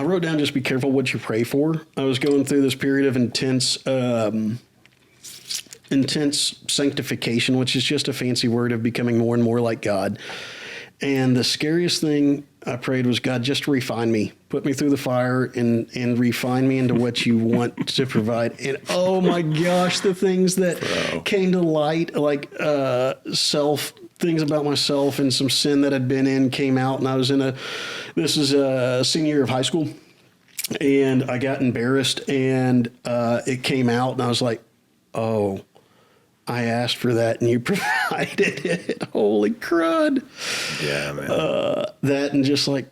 wrote down, just be careful what you pray for. I was going through this period of intense sanctification, which is just a fancy word of becoming more and more like God. And the scariest thing I prayed was, God, just refine me, put me through the fire and refine me into what you want to provide. And oh my gosh, the things that came to light, like things about myself and some sin that I'd been in came out. And I was this is a senior year of high school, and I got embarrassed, and it came out, and I was like, oh, I asked for that and you provided it. Holy crud. Yeah, man. That, and just like,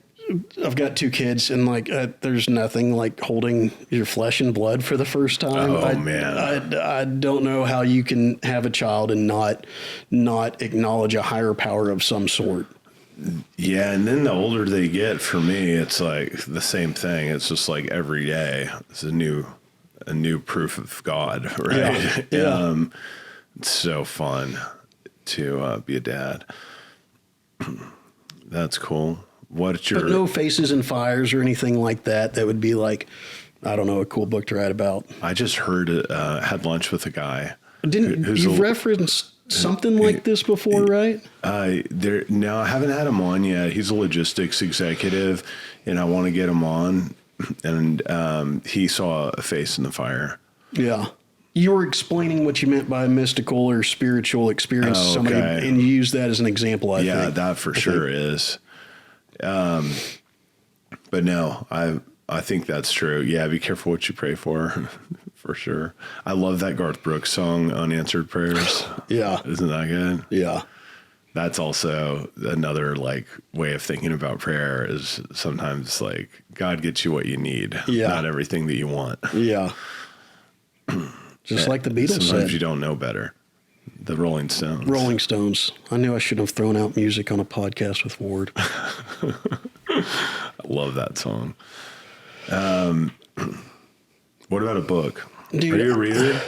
I've got 2 kids, and like, there's nothing like holding your flesh and blood for the first time. Man. I don't know how you can have a child and not acknowledge a higher power of some sort. Yeah, and then the older they get, for me, it's like the same thing. It's just like every day it's a new proof of God, right? Yeah. It's so fun to be a dad. That's cool. But no faces and fires or anything like that. That would be like, I don't know, a cool book to write about. I just heard had lunch with a guy. You've referenced something like this before, right? No, I haven't had him on yet. He's a logistics executive, and I want to get him on. And he saw a face in the fire. Yeah. You were explaining what you meant by mystical or spiritual experience to somebody, and you used that as an example, I think. Yeah, that for sure is. But no, I think that's true. Yeah, be careful what you pray for, for sure. I love that Garth Brooks song, Unanswered Prayers. Yeah. Isn't that good? Yeah. That's also another like way of thinking about prayer, is sometimes like God gets you what you need, not everything that you want. Yeah. Just like the Beatles Sometimes said. you don't know better. The Rolling Stones. Rolling Stones. I knew I shouldn't have thrown out music on a podcast with Ward. I love that song. What about a book? Dude, are you a reader?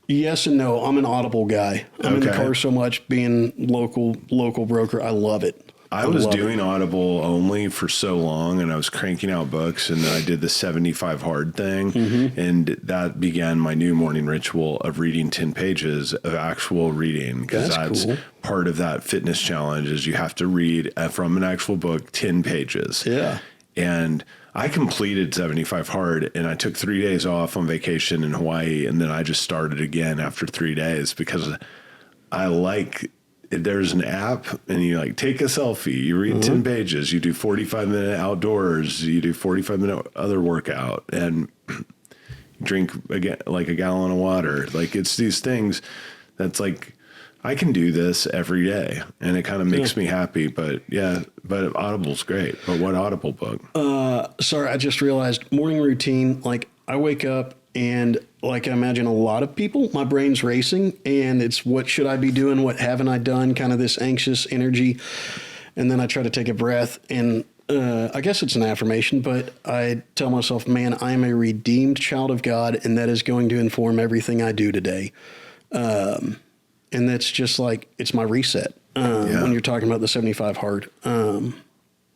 Yes and no. I'm an Audible guy. I'm in the car so much, being local broker. I love it. I was doing Audible only for so long, and I was cranking out books, and then I did the 75 hard thing, and that began my new morning ritual of reading 10 pages of actual reading, because that's cool. part of that fitness challenge is you have to read from an actual book 10 pages. Yeah. And I completed 75 hard, and I took 3 days off on vacation in Hawaii, and then I just started again after 3 days because I like... There's an app, and you like take a selfie, you read 10 pages, you do 45-minute outdoors, you do 45-minute other workout, and drink like a gallon of water. Like, it's these things that's like, I can do this every day, and it kind of makes me happy. But but Audible's great. But what Audible book? Sorry, I just realized morning routine. Like, I wake up, and like I imagine a lot of people, my brain's racing, and it's what should I be doing? What haven't I done? Kind of this anxious energy. And then I try to take a breath, and I guess it's an affirmation, but I tell myself, man, I am a redeemed child of God, and that is going to inform everything I do today. And that's just like, it's my reset when you're talking about the 75 hard.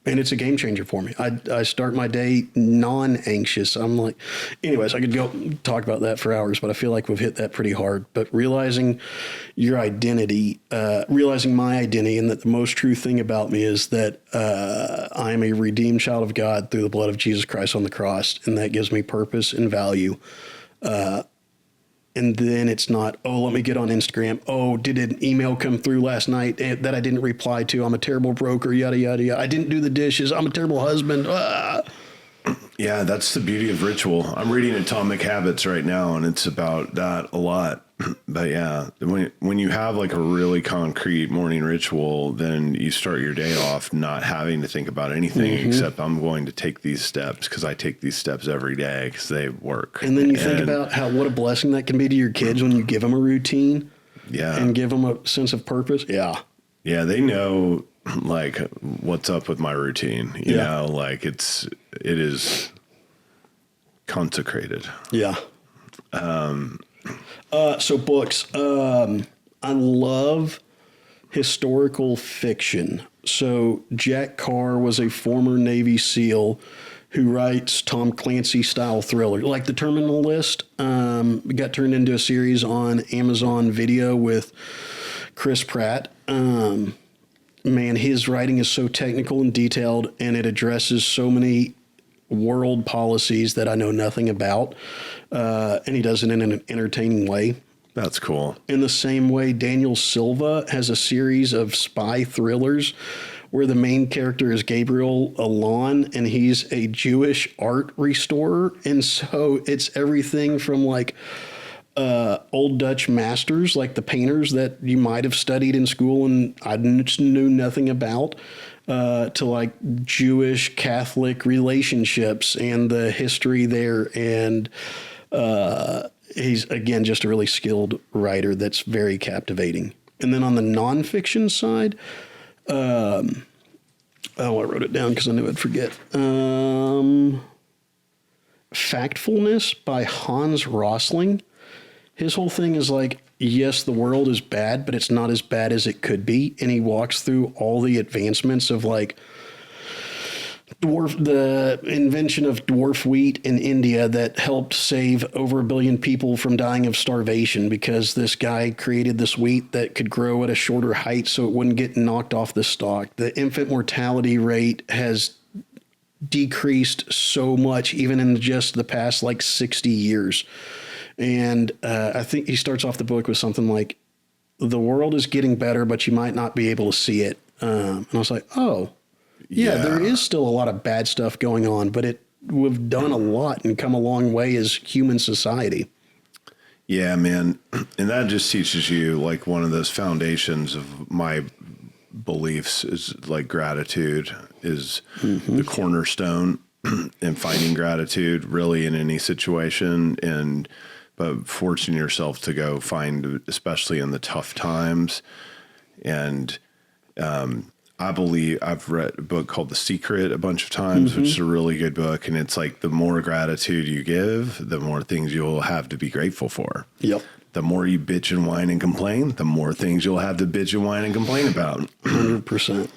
And it's a game changer for me. I start my day non-anxious. I'm like, anyways, I could go talk about that for hours, but I feel like we've hit that pretty hard. But realizing your identity, realizing my identity, and that the most true thing about me is that I am a redeemed child of God through the blood of Jesus Christ on the cross, and that gives me purpose and value. And then it's not, oh, let me get on Instagram. Oh, did an email come through last night that I didn't reply to? I'm a terrible broker, yada, yada, yada. I didn't do the dishes. I'm a terrible husband. Yeah, that's the beauty of ritual. I'm reading Atomic Habits right now, and it's about that a lot. But yeah, when you have like a really concrete morning ritual, then you start your day off not having to think about anything except I'm going to take these steps because I take these steps every day because they work. And then you think about what a blessing that can be to your kids when you give them a routine and give them a sense of purpose. Yeah. Yeah, they know like what's up with my routine. You know, like it is consecrated. Yeah. So books, I love historical fiction. So Jack Carr was a former Navy SEAL who writes Tom Clancy style thriller, like The Terminal List. Got turned into a series on Amazon Video with Chris Pratt. Man, his writing is so technical and detailed, and it addresses so many world policies that I know nothing about. And he does it in an entertaining way. That's cool. In the same way, Daniel Silva has a series of spy thrillers where the main character is Gabriel Alon, and he's a Jewish art restorer. And so it's everything from like old Dutch masters, like the painters that you might have studied in school and I just knew nothing about, to like Jewish Catholic relationships and the history there. And he's, again, just a really skilled writer that's very captivating. And then on the nonfiction side, I wrote it down because I knew I'd forget. Factfulness by Hans Rosling. His whole thing is like, yes, the world is bad, but it's not as bad as it could be. And he walks through all the advancements of like the invention of dwarf wheat in India that helped save over 1 billion people from dying of starvation because this guy created this wheat that could grow at a shorter height so it wouldn't get knocked off the stalk. The infant mortality rate has decreased so much, even in just the past like 60 years. And I think he starts off the book with something like, the world is getting better, but you might not be able to see it. And I was like, oh, yeah, there is still a lot of bad stuff going on, but we've done a lot and come a long way as human society. Yeah, man. And that just teaches you like one of those foundations of my beliefs is like gratitude is the cornerstone and finding gratitude really in any situation. But forcing yourself to go find, especially in the tough times. And I believe I've read a book called The Secret a bunch of times, which is a really good book. And it's like the more gratitude you give, the more things you'll have to be grateful for. Yep. The more you bitch and whine and complain, the more things you'll have to bitch and whine and complain about. 100%.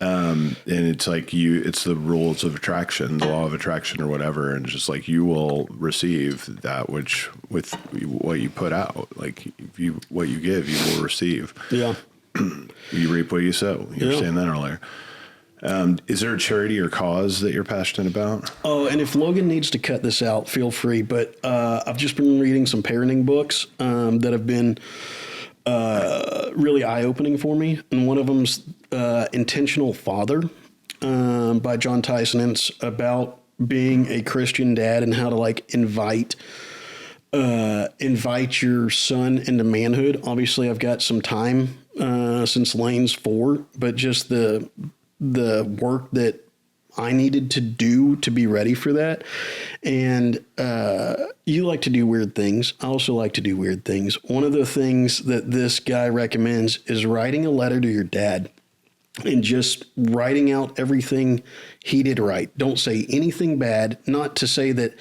And it's like it's the rules of attraction, the law of attraction or whatever. And it's just like, you will receive that which with what you put out, like what you give, you will receive. Yeah. You reap what you sow. You were saying that earlier. Is there a charity or cause that you're passionate about? Oh, and if Logan needs to cut this out, feel free. But I've just been reading some parenting books that have been really eye-opening for me. And one of them's Intentional Father by John Tyson. And it's about being a Christian dad and how to like invite your son into manhood. Obviously, I've got some time since Lane's 4, but just the work that I needed to do to be ready for that. And you like to do weird things. I also like to do weird things. One of the things that this guy recommends is writing a letter to your dad and just writing out everything he did right. Don't say anything bad, not to say that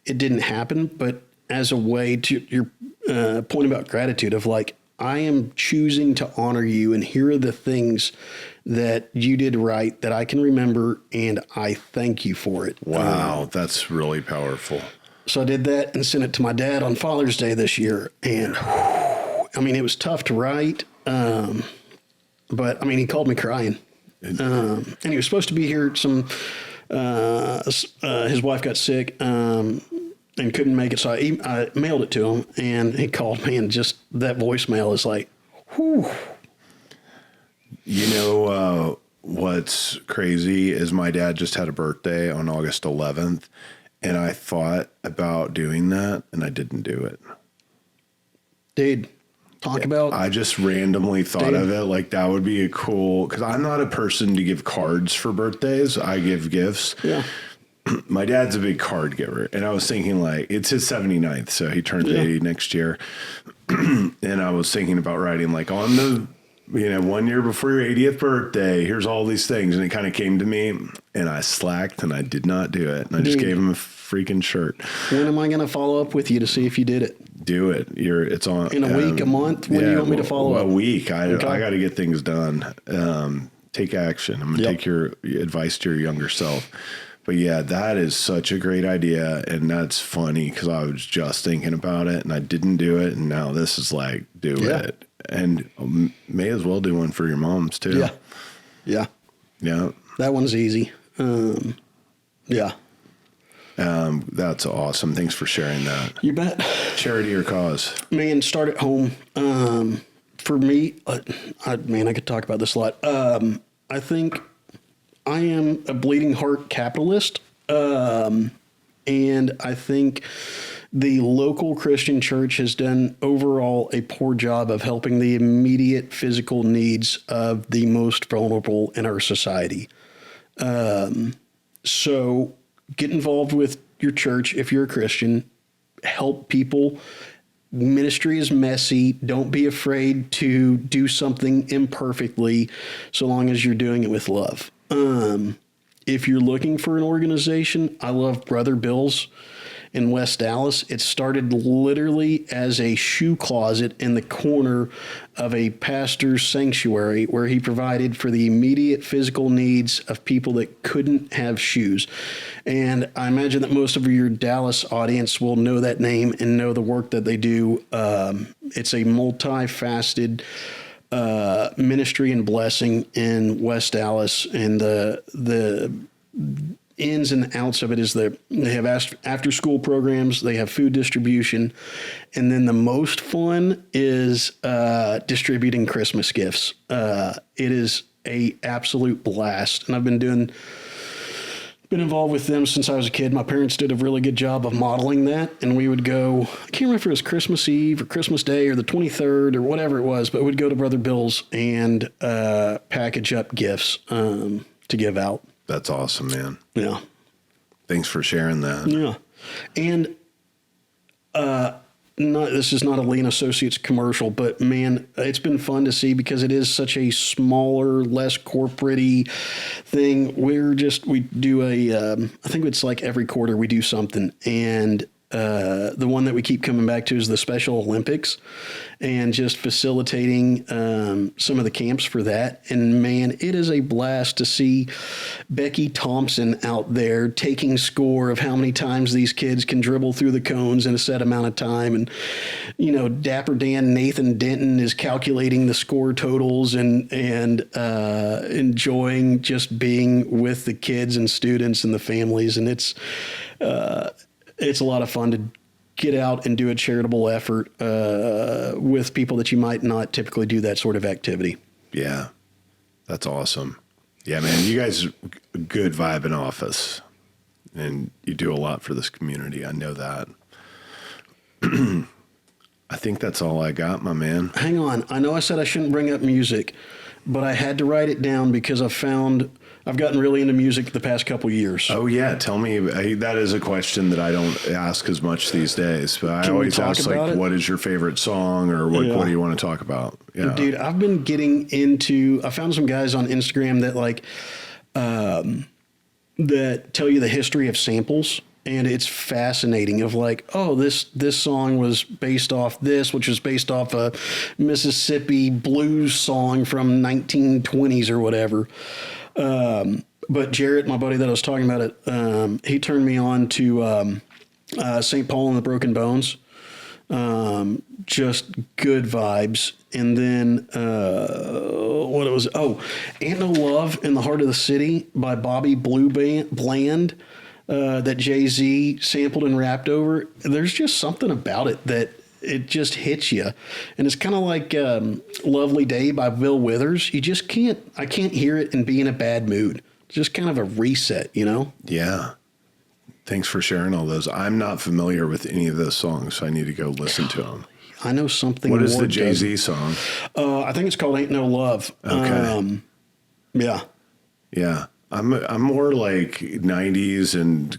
it didn't happen, but as a way to your point about gratitude of like, I am choosing to honor you, and here are the things that you did right that I can remember, and I thank you for it. Wow, that's really powerful. So I did that and sent it to my dad on Father's Day this year, and I mean, it was tough to write, but I mean, he called me crying, and he was supposed to be here. His wife got sick. And couldn't make it, so I mailed it to him, and he called me, and just that voicemail is like, whew. You know, what's crazy is my dad just had a birthday on August 11th, and I thought about doing that, and I didn't do it. Dude, I just randomly thought of it, like that would be a cool, because I'm not a person to give cards for birthdays. I give gifts. Yeah. My dad's a big card giver, and I was thinking like it's his 79th, so he turns 80 next year. And I was thinking about writing like on the, 1 year before your 80th birthday, here's all these things. And it kind of came to me, and I slacked and I did not do it. And I just gave him a freaking shirt. When am I going to follow up with you to see if you did it? Do it. It's on in a week, a month. When do you want me to follow up? A week. I got to get things done. Take action. I'm going to take your advice to your younger self. But yeah, that is such a great idea. And that's funny because I was just thinking about it and I didn't do it. And now this is like, do it. And may as well do one for your moms too. Yeah. Yeah. Yeah. That one's easy. Yeah. That's awesome. Thanks for sharing that. You bet. Charity or cause? Man, start at home. For me, I could talk about this a lot. I think I am a bleeding heart capitalist. And I think the local Christian church has done overall a poor job of helping the immediate physical needs of the most vulnerable in our society. So get involved with your church if you're a Christian. Help people. Ministry is messy. Don't be afraid to do something imperfectly so long as you're doing it with love. If you're looking for an organization, I love Brother Bill's in West Dallas. It started literally as a shoe closet in the corner of a pastor's sanctuary where he provided for the immediate physical needs of people that couldn't have shoes. And I imagine that most of your Dallas audience will know that name and know the work that they do. It's a multifaceted ministry and blessing in West Dallas, and the ins and outs of it is that they have after school programs, they have food distribution, and then the most fun is distributing Christmas gifts. It is a absolute blast, and I've been involved with them since I was a kid. My parents did a really good job of modeling that, and we would go, I can't remember if it was Christmas Eve or Christmas Day or the 23rd or whatever it was, but we'd go to Brother Bill's and package up gifts to give out. That's awesome, man. Yeah. Thanks for sharing that. Yeah. And this is not a Lean Associates commercial, but man, it's been fun to see because it is such a smaller, less corporate-y thing. We do I think it's like every quarter we do something, and the one that we keep coming back to is the Special Olympics, and just facilitating some of the camps for that. And man, it is a blast to see Becky Thompson out there taking score of how many times these kids can dribble through the cones in a set amount of time. And, you know, Dapper Dan Nathan Denton is calculating the score totals and enjoying just being with the kids and students and the families. And it's a lot of fun to get out and do a charitable effort with people that you might not typically do that sort of activity. Yeah, that's awesome. Yeah, man, you guys are a good vibe in office, and you do a lot for this community. I know that. I think that's all I got, my man. Hang on. I know I said I shouldn't bring up music, but I had to write it down because I've gotten really into music the past couple years. Oh, yeah. Tell me. That is a question that I don't ask as much these days. But I always ask, like, what is your favorite song, or what do you want to talk about? Yeah. Dude, I've been getting into, I found some guys on Instagram that, like, that tell you the history of samples. And it's fascinating of like, oh, this song was based off this, which was based off a Mississippi blues song from 1920s or whatever. But Jarrett, my buddy that I was talking about it, he turned me on to St. Paul and the Broken Bones. Just good vibes. And then what it was? Oh, Ain't No Love in the Heart of the City by Bobby Bland. That Jay-Z sampled and rapped over. There's just something about it that it just hits you. And it's kind of like Lovely Day by Bill Withers. I can't hear it and be in a bad mood. It's just kind of a reset, you know? Yeah. Thanks for sharing all those. I'm not familiar with any of those songs, so I need to go listen to them. I know something. What is the Jay-Z song? I think it's called Ain't No Love. Okay. Yeah. Yeah. I'm more like 90s and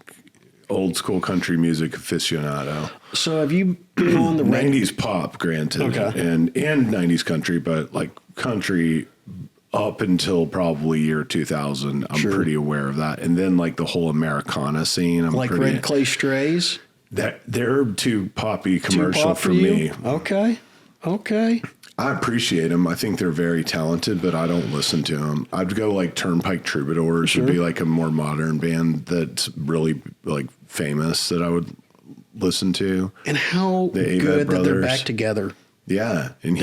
old school country music aficionado. So have you been on the 90s pop, granted, and 90s country, but like country up until probably year 2000, I'm pretty aware of that. And then like the whole Americana scene, I'm like pretty, Red Clay Strays. That they're too poppy commercial pop for me. Okay. I appreciate them. I think they're very talented, but I don't listen to them. I'd go like Turnpike Troubadours would be like a more modern band that's really like famous that I would listen to. And how good that they're back together. Yeah, and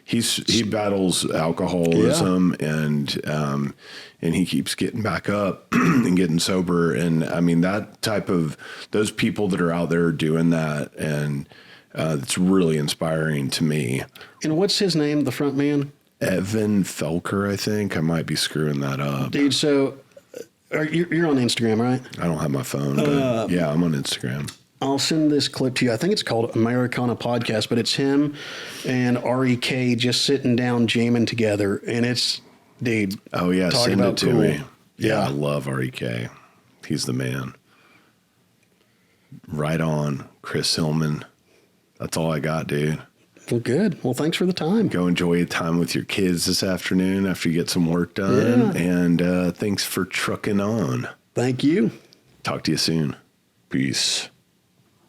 he battles alcoholism and he keeps getting back up and getting sober. And I mean that type of those people that are out there doing that, and it's really inspiring to me. And what's his name, the front man? Evan Felker, I think. I might be screwing that up. Dude, so you're on Instagram, right? I don't have my phone, but yeah, I'm on Instagram. I'll send this clip to you. I think it's called Americana Podcast, but it's him and REK just sitting down jamming together. And it's, dude. Oh, yeah, send it to me. Yeah, I love REK. He's the man. Right on, Chris Hillman. That's all I got, dude. Well, good. Well, thanks for the time. Go enjoy time with your kids this afternoon after you get some work done. Yeah. And thanks for trucking on. Thank you. Talk to you soon. Peace.